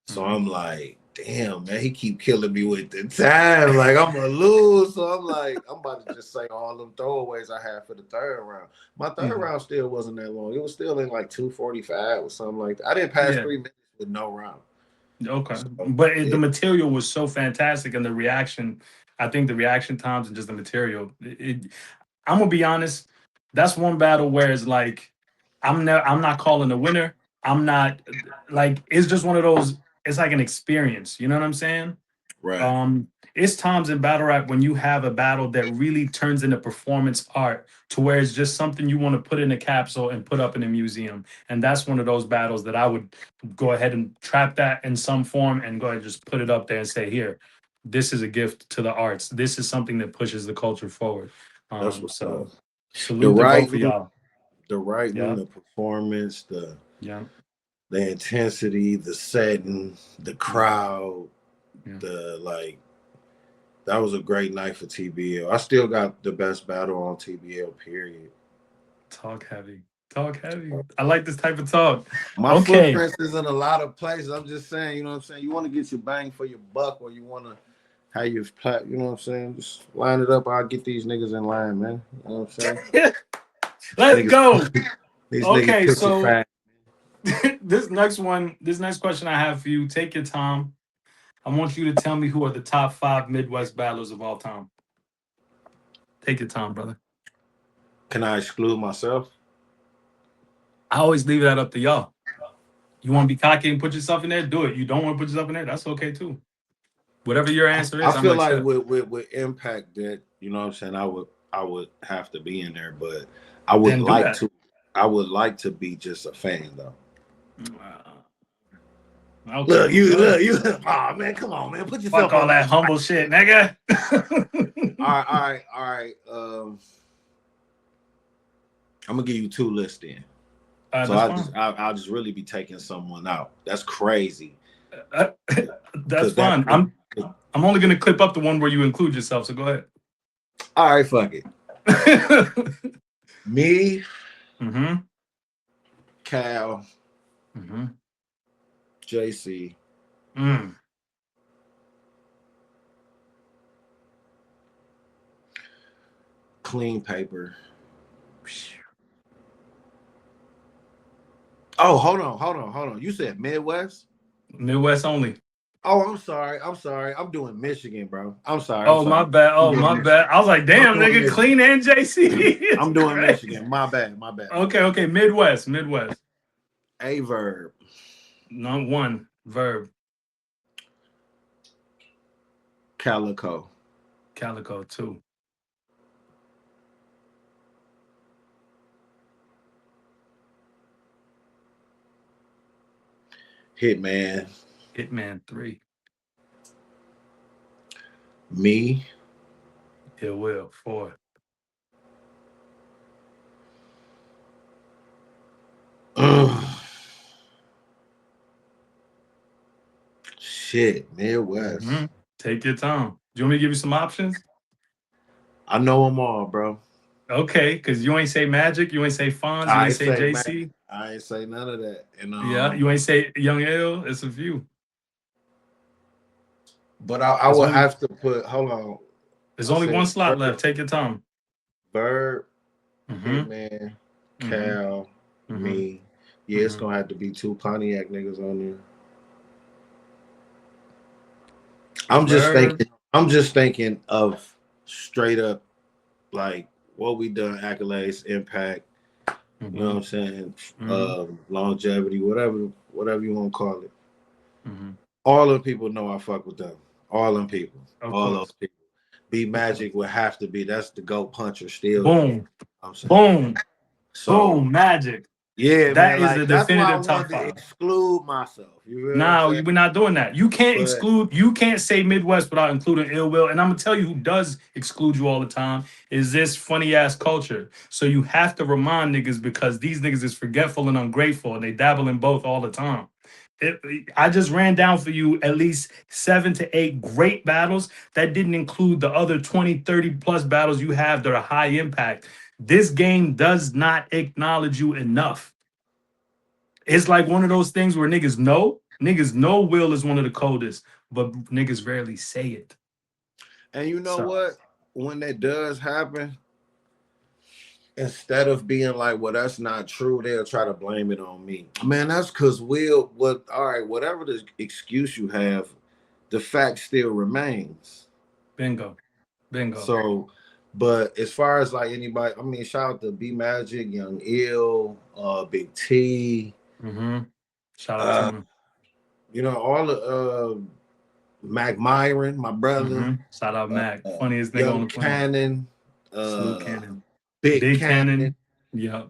So I'm like, damn, man, he keep killing me with the time. Like, I'm gonna lose. So I'm like, I'm about to just say all them throwaways I had for the third round. My third round still wasn't that long. It was still in like 2:45 or something like that. I didn't pass 3 minutes with no round. Okay. So But the material was so fantastic, and the reaction, I think the reaction times and just the material. I'm gonna be honest, that's one battle where it's like I'm not calling a winner. I'm not like it's just one of those. It's like an experience. You know what I'm saying? right. It's times in battle rap when you have a battle that really turns into performance art to where it's just something you want to put in a capsule and put up in a museum. And that's one of those battles that I would go ahead and trap that in some form and go ahead and just put it up there and say, here, this is a gift to the arts. This is something that pushes the culture forward. That's what's So up. salute to both of y'all. The writing, Yeah. the performance, Yeah. the intensity, the setting, the crowd, the like. That was a great night for TBL. I still got the best battle on TBL, period. Talk heavy. Talk heavy. I like this type of talk. My footprints is in a lot of places. I'm just saying, you know what I'm saying? You want to get your bang for your buck, or you want to have your plat, you know what I'm saying? Just line it up. I'll get these niggas in line, man. You know what I'm saying? Let's go. These Okay, niggas so fat. this next question I have for you, take your time. I want you to tell me who are the top 5 Midwest battlers of all time. Take your time, brother. Can I exclude myself? I always leave that up to y'all. You want to be cocky and put yourself in there? Do it. You don't want to put yourself in there? That's okay too. Whatever your answer is, I feel like with Impact that, you know what I'm saying, I would have to be in there, but I would like to be just a fan though. Okay. Look, you. Oh man, come on, man, put yourself. Fuck all that humble shit, nigga. all right. I'm gonna give you 2 lists then. So I'll just really be taking someone out. That's crazy. That's fine. I'm only gonna clip up the one where you include yourself. So go ahead. All right, fuck it. Me. Cal. JC. Clean Paper. Oh, hold on. You said Midwest? Midwest only. Oh, I'm sorry. I'm doing Michigan, bro. I'm sorry. My bad. My bad. I was like, damn, nigga, Michigan. Clean and JC. I'm doing Michigan. My bad. Okay. Midwest. A Verb. No, 1 Verb. Calico 2. Hitman 3. Me. Ill Will 4. Shit, Midwest. Take your time. Do you want me to give you some options? I know them all, bro. Okay, because you ain't say Magic, you ain't say Fonz, you ain't say JC. Magic. I ain't say none of that. And, yeah, you ain't say Young Ill. It's a few. But I would have to put. Hold on. There's only 1 slot left. Take your time. Verb, Hitman, Cal, me. Yeah, it's gonna have to be 2 Pontiac niggas on there. I'm just thinking of straight up like what we done, accolades, impact. You know what I'm saying? Longevity, whatever you want to call it. All them people know I fuck with them. All them people. All those people. B Magic would have to be. That's the GOAT puncher still. Boom. Boom. Magic. Yeah, that is the definitive top 5. To exclude myself. No, we're not doing that. You can't exclude. You can't say Midwest without including Ill Will. And I'm gonna tell you who does exclude you all the time is this funny ass culture. So you have to remind niggas because these niggas is forgetful and ungrateful, and they dabble in both all the time. I just ran down for you at least 7 to 8 great battles that didn't include the other 20, 30 plus battles you have that are high impact. This game does not acknowledge you enough. It's like one of those things where niggas know, Niggas know Will is one of the coldest, but niggas rarely say it. And you know So- what? When that does happen, instead of being like, well, that's not true, they'll try to blame it on me. Man, that's because Will, all right, whatever the excuse you have, the fact still remains. Bingo. So, but as far as like anybody, I mean, shout out to B Magic, Young Ill, Big T. Shout out to him. You know, all the Mac Myron, my brother. Shout out Mac. Funniest nigga on the planet. Cannon. Salute Cannon. Big Cannon. Yep.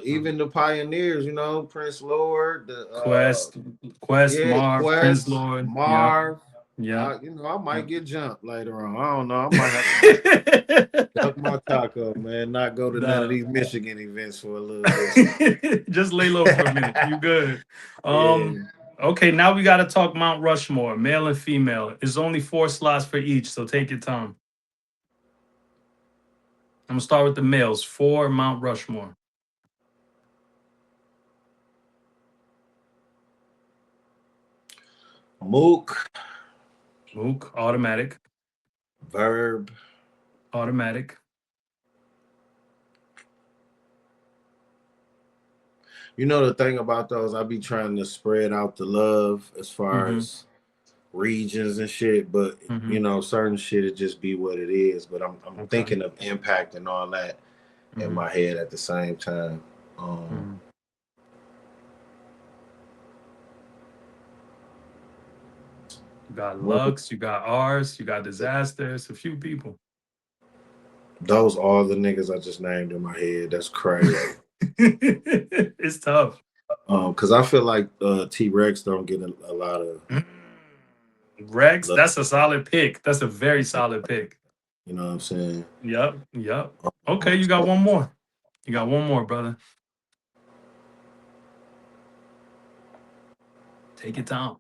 Even the pioneers, you know, Prince Lord, the Quest, Marv, Quest, Prince Lord, Marv. Yeah. You know, I might get jumped later on. I don't know. I might have to duck my taco, man. Not go to none of these Michigan events for a little bit. Just lay low for a minute. You good? Okay, now we got to talk Mount Rushmore, male and female. It's only 4 slots for each, so take your time. I'm gonna start with the males. 4 Mount Rushmore. Mook, automatic. Verb, automatic. You know the thing about those, I be trying to spread out the love as far as regions and shit, but you know, certain shit it just be what it is. But I'm thinking of impact and all that in my head at the same time. You got Lux, you got Rs, you got Disasters, a few people. Those are the niggas I just named in my head. That's crazy. It's tough. Because I feel like T-Rex don't get a lot of Rex, that's a solid pick. That's a very solid pick. You know what I'm saying? Yep. Okay, you got one more. You got one more, brother. Take your time.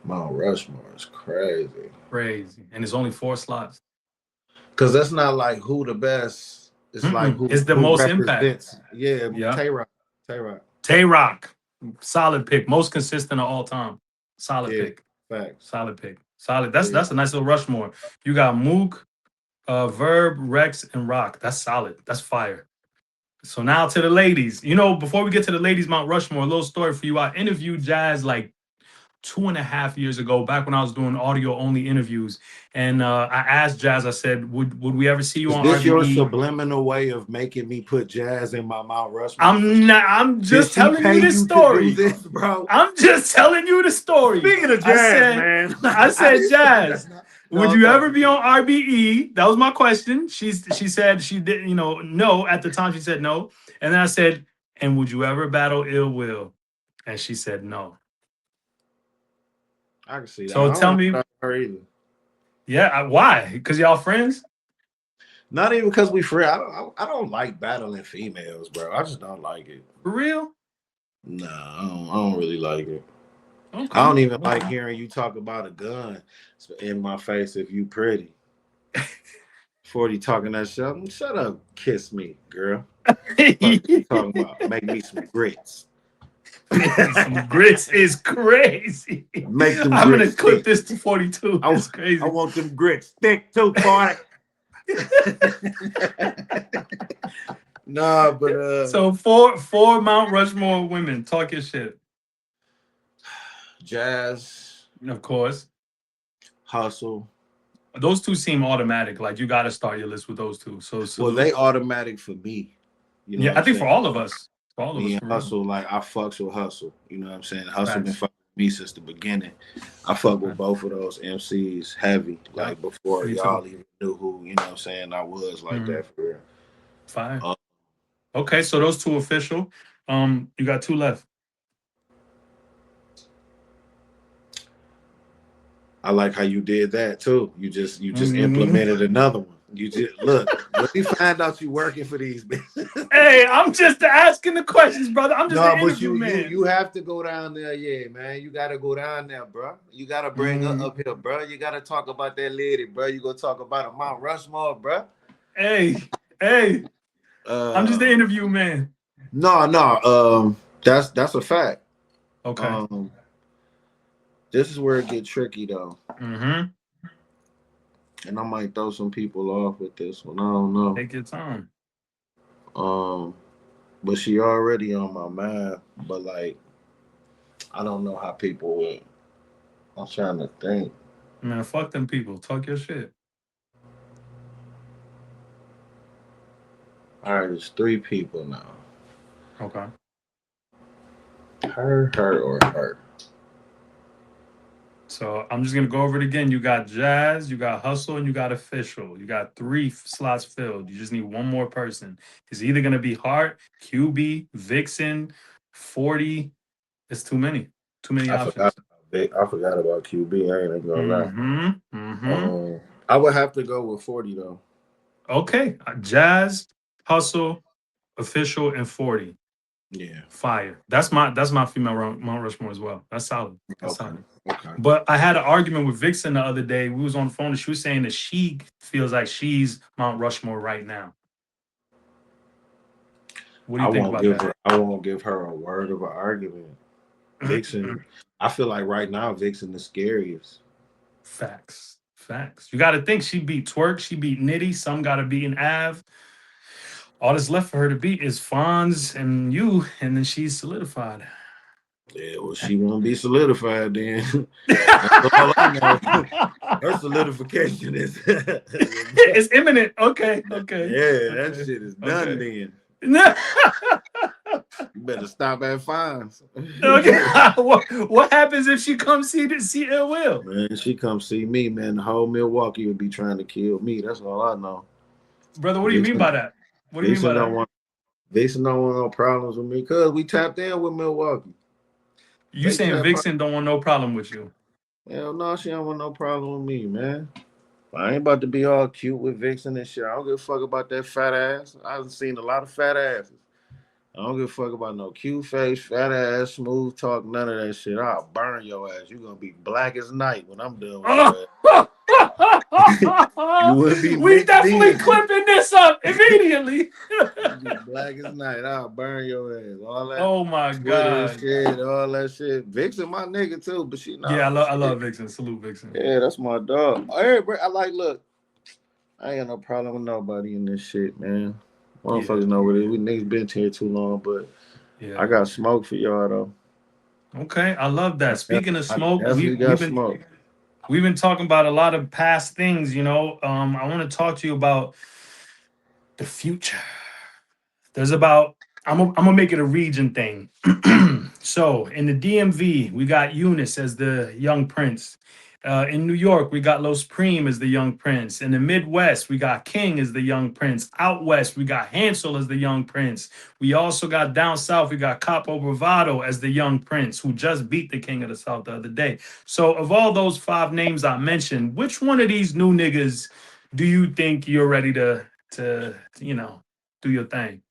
Mount Rushmore is crazy. And it's only 4 slots. Because that's not like who the best. It's like who it's the who most represents. impact. Yeah. Tay-Rock. Solid pick. Most consistent of all time. Solid pick. Facts. Solid pick. Solid. That's a nice little Rushmore. You got Mook, Verb, Rex, and Rock. That's solid. That's fire. So now to the ladies. You know, before we get to the ladies Mount Rushmore, a little story for you. I interviewed Jazz like 2.5 years ago, back when I was doing audio only interviews, and I asked Jazz. I said, "Would we ever see you on RBE?" Is this your subliminal way of making me put Jazz in my Mount Rushmore? I'm not. I'm just telling you the story, this, bro. I'm just telling you the story. Speaking of Jazz, man, I said, Jazz, would you ever be on RBE? That was my question. She said she didn't. You know, no. At the time, she said no, and then I said, "And would you ever battle Ill Will?" And she said no. I can see that. So tell me, why? Because y'all friends? Not even because we friends. I don't like battling females, bro. I just don't like it. For real? Nah, I don't really like it. Okay. I don't even like hearing you talk about a gun in my face if you pretty. 40 talking that shit. Shut up, kiss me, girl. What you talking about? Make me some grits. Some grits is crazy. Make them I'm gonna grits clip thick. this to 42. That's crazy. I want them grits thick too, boy. Nah, but so four Mount Rushmore women. Talk your shit. Jazz, of course. Hustle. Those two seem automatic. Like you got to start your list with those two. So well, they automatic for me. You know I think for all of us. For all of me us. And Hustle, like I fucks with Hustle. You know what I'm saying? Hustle been fucking with me since the beginning. I fuck with both of those MCs heavy, like before y'all even knew who, you know what I'm saying, I was like that for real. Fine. Okay, so those two official. You got 2 left. I like how you did that too. You just implemented another one. You just look. When you find out you working for these bitches. Hey, I'm just asking the questions, brother. I'm just an interview man. You have to go down there, yeah, man. You got to go down there, bro. You got to bring her up here, bro. You got to talk about that lady, bro. You go talk about a Mount Rushmore, bro. Hey. I'm just the interview man. No. That's a fact. Okay. This is where it get tricky though. Mm-hmm. And I might throw some people off with this one. I don't know. Take your time. Um, but she already on my mind. But like, I don't know how people would. I'm trying to think. Man, fuck them people. Talk your shit. All right, it's 3 people now. Okay. Her, or her. So I'm just gonna go over it again. You got Jazz, you got Hustle, and you got Official. You got 3 slots filled. You just need one more person. It's either gonna be Hart, QB, Vixen, 40. It's too many. Too many I options. forgot. I forgot about QB. I ain't gonna lie. Mm-hmm. Mm-hmm. I would have to go with 40 though. Okay. Jazz, Hustle, Official, and 40. Yeah. Fire. That's my female Mount Rushmore as well. That's solid. That's Okay. solid. Okay. But I had an argument with Vixen the other day. We was on the phone and she was saying that she feels like she's Mount Rushmore right now. What do you think about that? I won't give her a word of an argument. Vixen, I feel like right now Vixen the scariest. Facts. You got to think she beat Twerk, she beat Nitty, some got to beat an Av. All that's left for her to beat is Fonz and you, and then she's solidified. Yeah, well, she won't be solidified then. That's all I know. Her solidification is it's imminent. Okay. Yeah, that shit is done then. You better stop at Fonz. Okay. What happens if she comes see Ill Will? Man, she come see me, man. The whole Milwaukee would be trying to kill me. That's all I know. Brother, what do you mean by that? What do you mean by that? Vixen don't want no problems with me because we tapped in with Milwaukee. You saying Vixen don't want no problem with you? Hell no, she don't want no problem with me, man. I ain't about to be all cute with Vixen and shit. I don't give a fuck about that fat ass. I've seen a lot of fat asses. I don't give a fuck about no cute face, fat ass, smooth talk, none of that shit. I'll burn your ass. You're gonna be black as night when I'm done with your ass. You would be we definitely clipping this up immediately. Black as night. I'll burn your ass. All that. Oh my god. Shit, all that shit. Vixen, my nigga too, but she not. Yeah, I love Vixen. Salute Vixen. Yeah, that's my dog. Hey, bro, look. I ain't got no problem with nobody in this shit, man. Motherfuckers know what it is. We niggas been here too long, but I got smoke for y'all though. Okay, I love that. Speaking of smoke, we've been talking about a lot of past things, you know. I want to talk to you about the future. I'm gonna make it a region thing. So in the DMV, we got Eunice as the young prince. In New York, we got Los Prime as the young prince. In the Midwest, we got King as the young prince. Out west, we got Hansel as the young prince. We also got down south, we got Capo Bravado as the young prince, who just beat the King of the South the other day. So of all those 5 names I mentioned, which one of these new niggas do you think you're ready to you know, do your thing?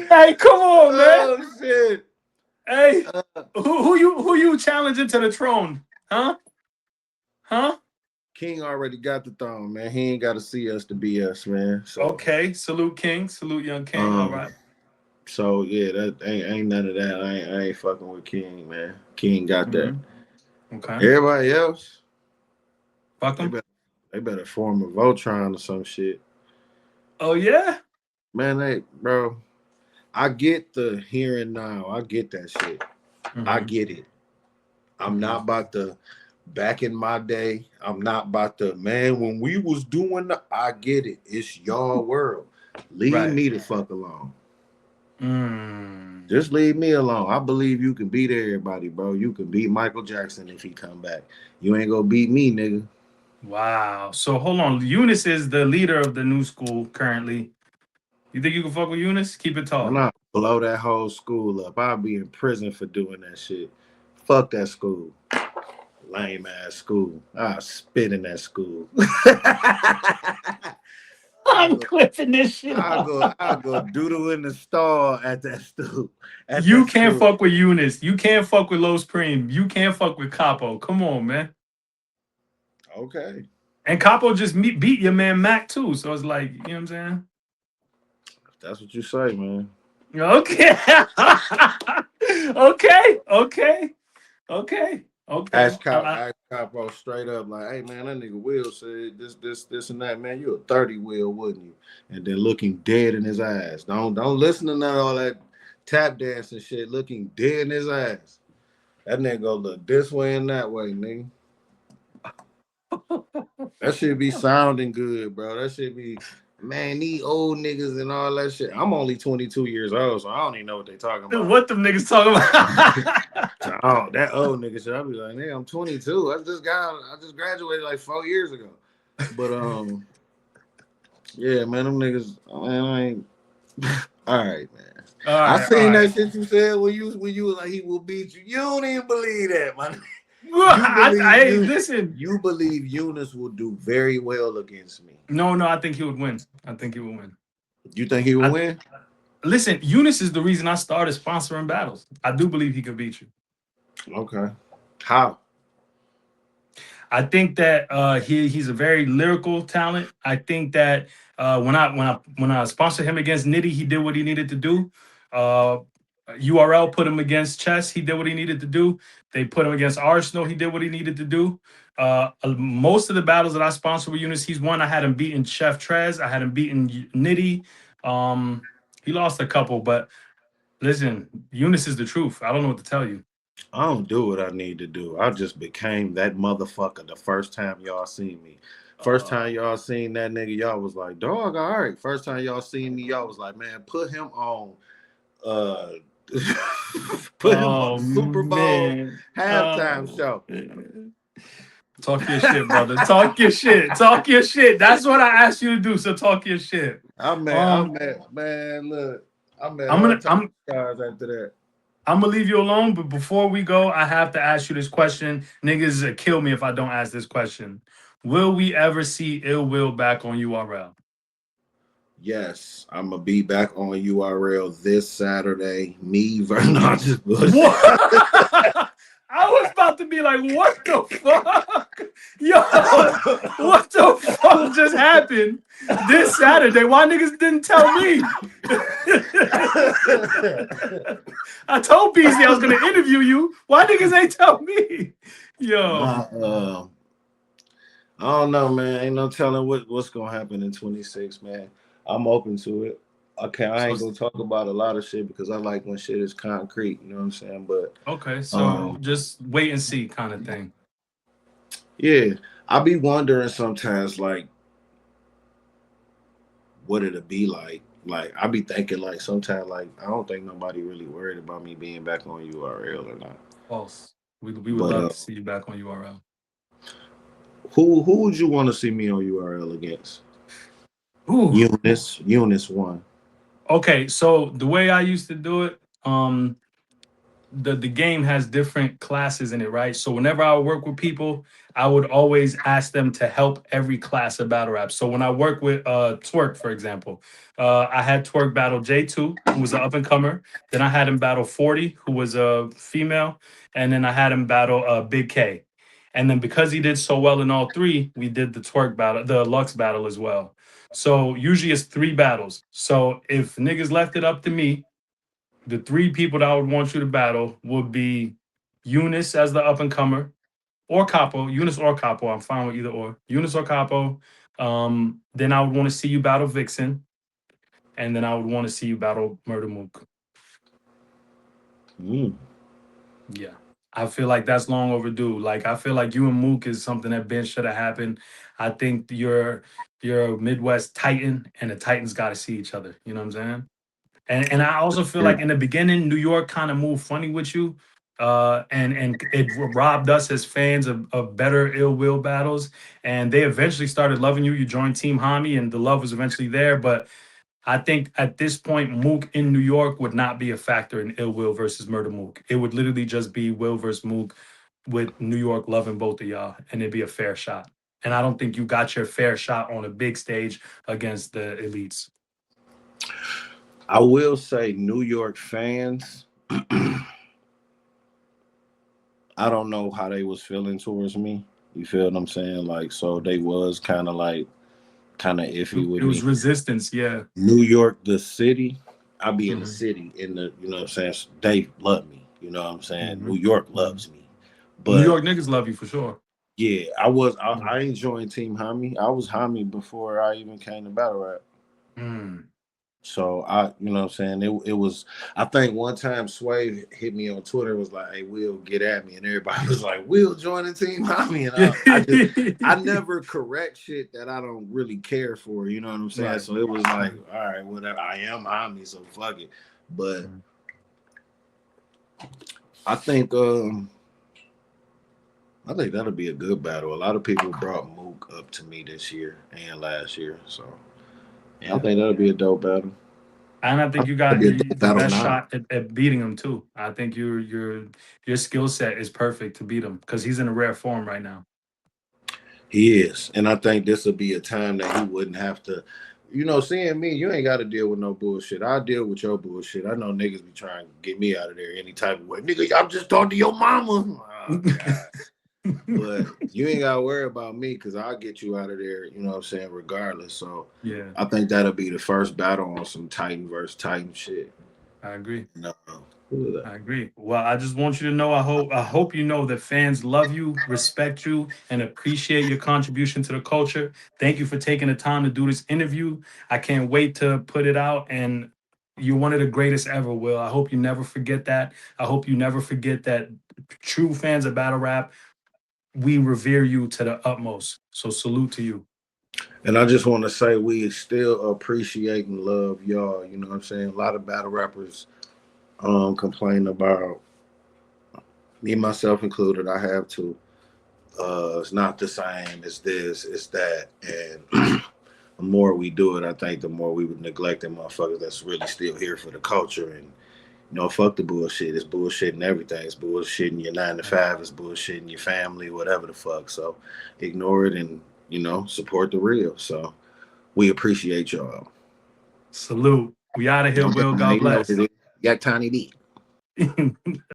Hey, come on, man! Oh shit! Hey, who you challenging to the throne? Huh? King already got the throne, man. He ain't got to see us to be us, man. So, okay, salute King, salute young King. All right. So yeah, that ain't none of that. I ain't fucking with King, man. King got that. Okay. Everybody else, fuck them. They better form a Voltron or some shit. Oh yeah, man. Bro, I get the here and now. I get that shit. I get it. I'm not about to. Back in my day, I'm not about to, man, when we was doing I get it. It's your world. Leave me the fuck alone. Just leave me alone. I believe you can beat everybody, bro. You can beat Michael Jackson if he come back. You ain't gonna beat me, nigga. Wow. So hold on. Eunice is the leader of the new school currently. You think you can fuck with Eunice? Keep it tall. I'm not blow that whole school up. I'll be in prison for doing that shit. Fuck that school. Lame ass school. I'll spit in that school. I'm clipping this shit off. I'll go doodle in the stall at that stoop. At You that can't stoop. fuck with Eunice. You can't fuck with Los Cream. You can't fuck with Capo. Come on, man. Okay. And Capo just beat your man Mac too. So it's like, you know what I'm saying? If that's what you say, man. Okay. Okay. Okay. Okay. Okay. Ask Capo straight up, like, hey man, that nigga Will said this, and that, man. You a 30 Will, wouldn't you? And then looking dead in his eyes. Don't listen to none of all that tap dancing shit, looking dead in his eyes. That nigga go look this way and that way, nigga. That should be sounding good, bro. That should be, man, these old niggas and all that shit. I'm only 22 years old, so I don't even know what they talking about. What them niggas talking about? Oh, that old nigga shit. I'll be like, nigga, I'm 22. I just graduated like 4 years ago. But yeah, man, them niggas, man, I ain't all right, man. I seen that shit you said when you was like he will beat you. You don't even believe that, man. Listen. You believe Eunice will do very well against me. No, I think he would win. I think he will win. You think he will win? Listen, Eunice is the reason I started sponsoring battles. I do believe he could beat you. Okay. How? I think that he's a very lyrical talent. I think that when I sponsored him against Nitty, he did what he needed to do. URL put him against Chess. He did what he needed to do. They put him against Arsenal. He did what he needed to do. Most of the battles that I sponsored with Eunice, he's won. I had him beaten Chef Trez. I had him beaten Nitty. He lost a couple, but listen, Eunice is the truth. I don't know what to tell you. I don't do what I need to do. I just became that motherfucker the first time y'all seen me. First time y'all seen that nigga, y'all was like, dog, all right. First time y'all seen me, y'all was like, man, put him on put him on Super Bowl halftime show. Talk your shit, brother. Talk your shit. Talk your shit. That's what I asked you to do. So talk your shit. I'm mad, man. Look, I'm guys after that. I'm gonna leave you alone, but before we go, I have to ask you this question. Niggas kill me if I don't ask this question. Will we ever see Ill Will back on URL? Yes, I'm gonna be back on URL this Saturday. Me versus I was about to be like, what the fuck? Yo, what the fuck just happened this Saturday? Why niggas didn't tell me? I told Beasley I was going to interview you. Why niggas ain't tell me? Yo. I don't know, man. Ain't no telling what's going to happen in 26, man. I'm open to it. Okay, I ain't gonna talk about a lot of shit because I like when shit is concrete, you know what I'm saying? But okay, so just wait and see kind of thing. Yeah, I be wondering sometimes, like, what it'll be like. Like, I be thinking, like, sometimes, like, I don't think nobody really worried about me being back on URL or not. False. We would love to see you back on URL. Who would you want to see me on URL against? Ooh. Eunice won. Okay, so the way I used to do it, the game has different classes in it, right? So whenever I work with people, I would always ask them to help every class of battle rap. So when I work with Twerk, for example, I had Twerk battle J2, who was an up-and-comer. Then I had him battle 40, who was a female. And then I had him battle Big K. And then because he did so well in all three, we did the Twerk battle, the Lux battle as well. So usually it's 3 battles. So if niggas left it up to me, the 3 people that I would want you to battle would be Eunice as the up-and-comer, or Capo. Eunice or Capo. I'm fine with either or. Eunice or Capo. Then I would want to see you battle Vixen. And then I would want to see you battle Murder Mook. Yeah. I feel like that's long overdue. Like, I feel like you and Mook is something that Ben should have happened. I think you're a Midwest Titan, and the Titans got to see each other. You know what I'm saying? And I also feel like in the beginning, New York kind of moved funny with you. And it robbed us as fans of better Ill Will battles. And they eventually started loving you. You joined Team Hami, and the love was eventually there. But I think at this point, Mook in New York would not be a factor in Ill Will versus Murder Mook. It would literally just be Will versus Mook with New York loving both of y'all, and it'd be a fair shot. and I don't think you got your fair shot on a big stage against the elites. I will say New York fans, I don't know how they was feeling towards me. You feel what I'm saying? Like, so they was kind of iffy with It was me. resistance, yeah. New York, the city, I be in the Mhm. city, in the, you know what I'm saying? They love me. You know what I'm saying? Mhm. New York loves me. New But York niggas love you for sure. yeah, I ain't joined Team Hami. I was Hami before I even came to battle rap. Mm. So you know what I'm saying? It was, I think one time Sway hit me on Twitter, was like, "Hey, Will, get at me." And everybody was like, "Will, join the Team Hami." And I never correct shit that I don't really care for, you know what I'm saying? Right. So it was like, all right, whatever. I am Hami, so fuck it. But I think that'll be a good battle. A lot of people brought Mook up to me this year and last year, so yeah, I think that'll be a dope battle. And I think you That'll got be a dope the battle best now. shot at beating him too. I think your skill set is perfect to beat him because he's in a rare form right now. He is, and I think this will be a time that he wouldn't have to. You know, seeing me, you ain't got to deal with no bullshit. I deal with your bullshit. I know niggas be trying to get me out of there any type of way. Nigga, I'm just talking to your mama. Oh, God. But you ain't got to worry about me because I'll get you out of there, you know what I'm saying, regardless. So Yeah, I think that'll be the first battle on some Titan versus Titan shit. I agree. No. I agree. Well, I just want you to know, I hope you know that fans love you, respect you, and appreciate your contribution to the culture. Thank you for taking the time to do this interview. I can't wait to put it out, and you're one of the greatest ever, Will. I hope you never forget that. I hope you never forget that true fans of battle rap, we revere you to the utmost. So salute to you. And I just want to say we still appreciate and love y'all. You know what I'm saying? A lot of battle rappers complain about, me myself included, I have to. It's not the same, it's this, it's that. And the more we do it, I think the more we would neglect the motherfuckers that's really still here for the culture. And you know, fuck the bullshit. It's bullshit and everything. It's bullshit in your 9 to 5. It's bullshit in your family, whatever the fuck. So ignore it and, you know, support the real. So we appreciate y'all. Salute. We out of here, Will. God You know what bless. it is. Yak Tiny D.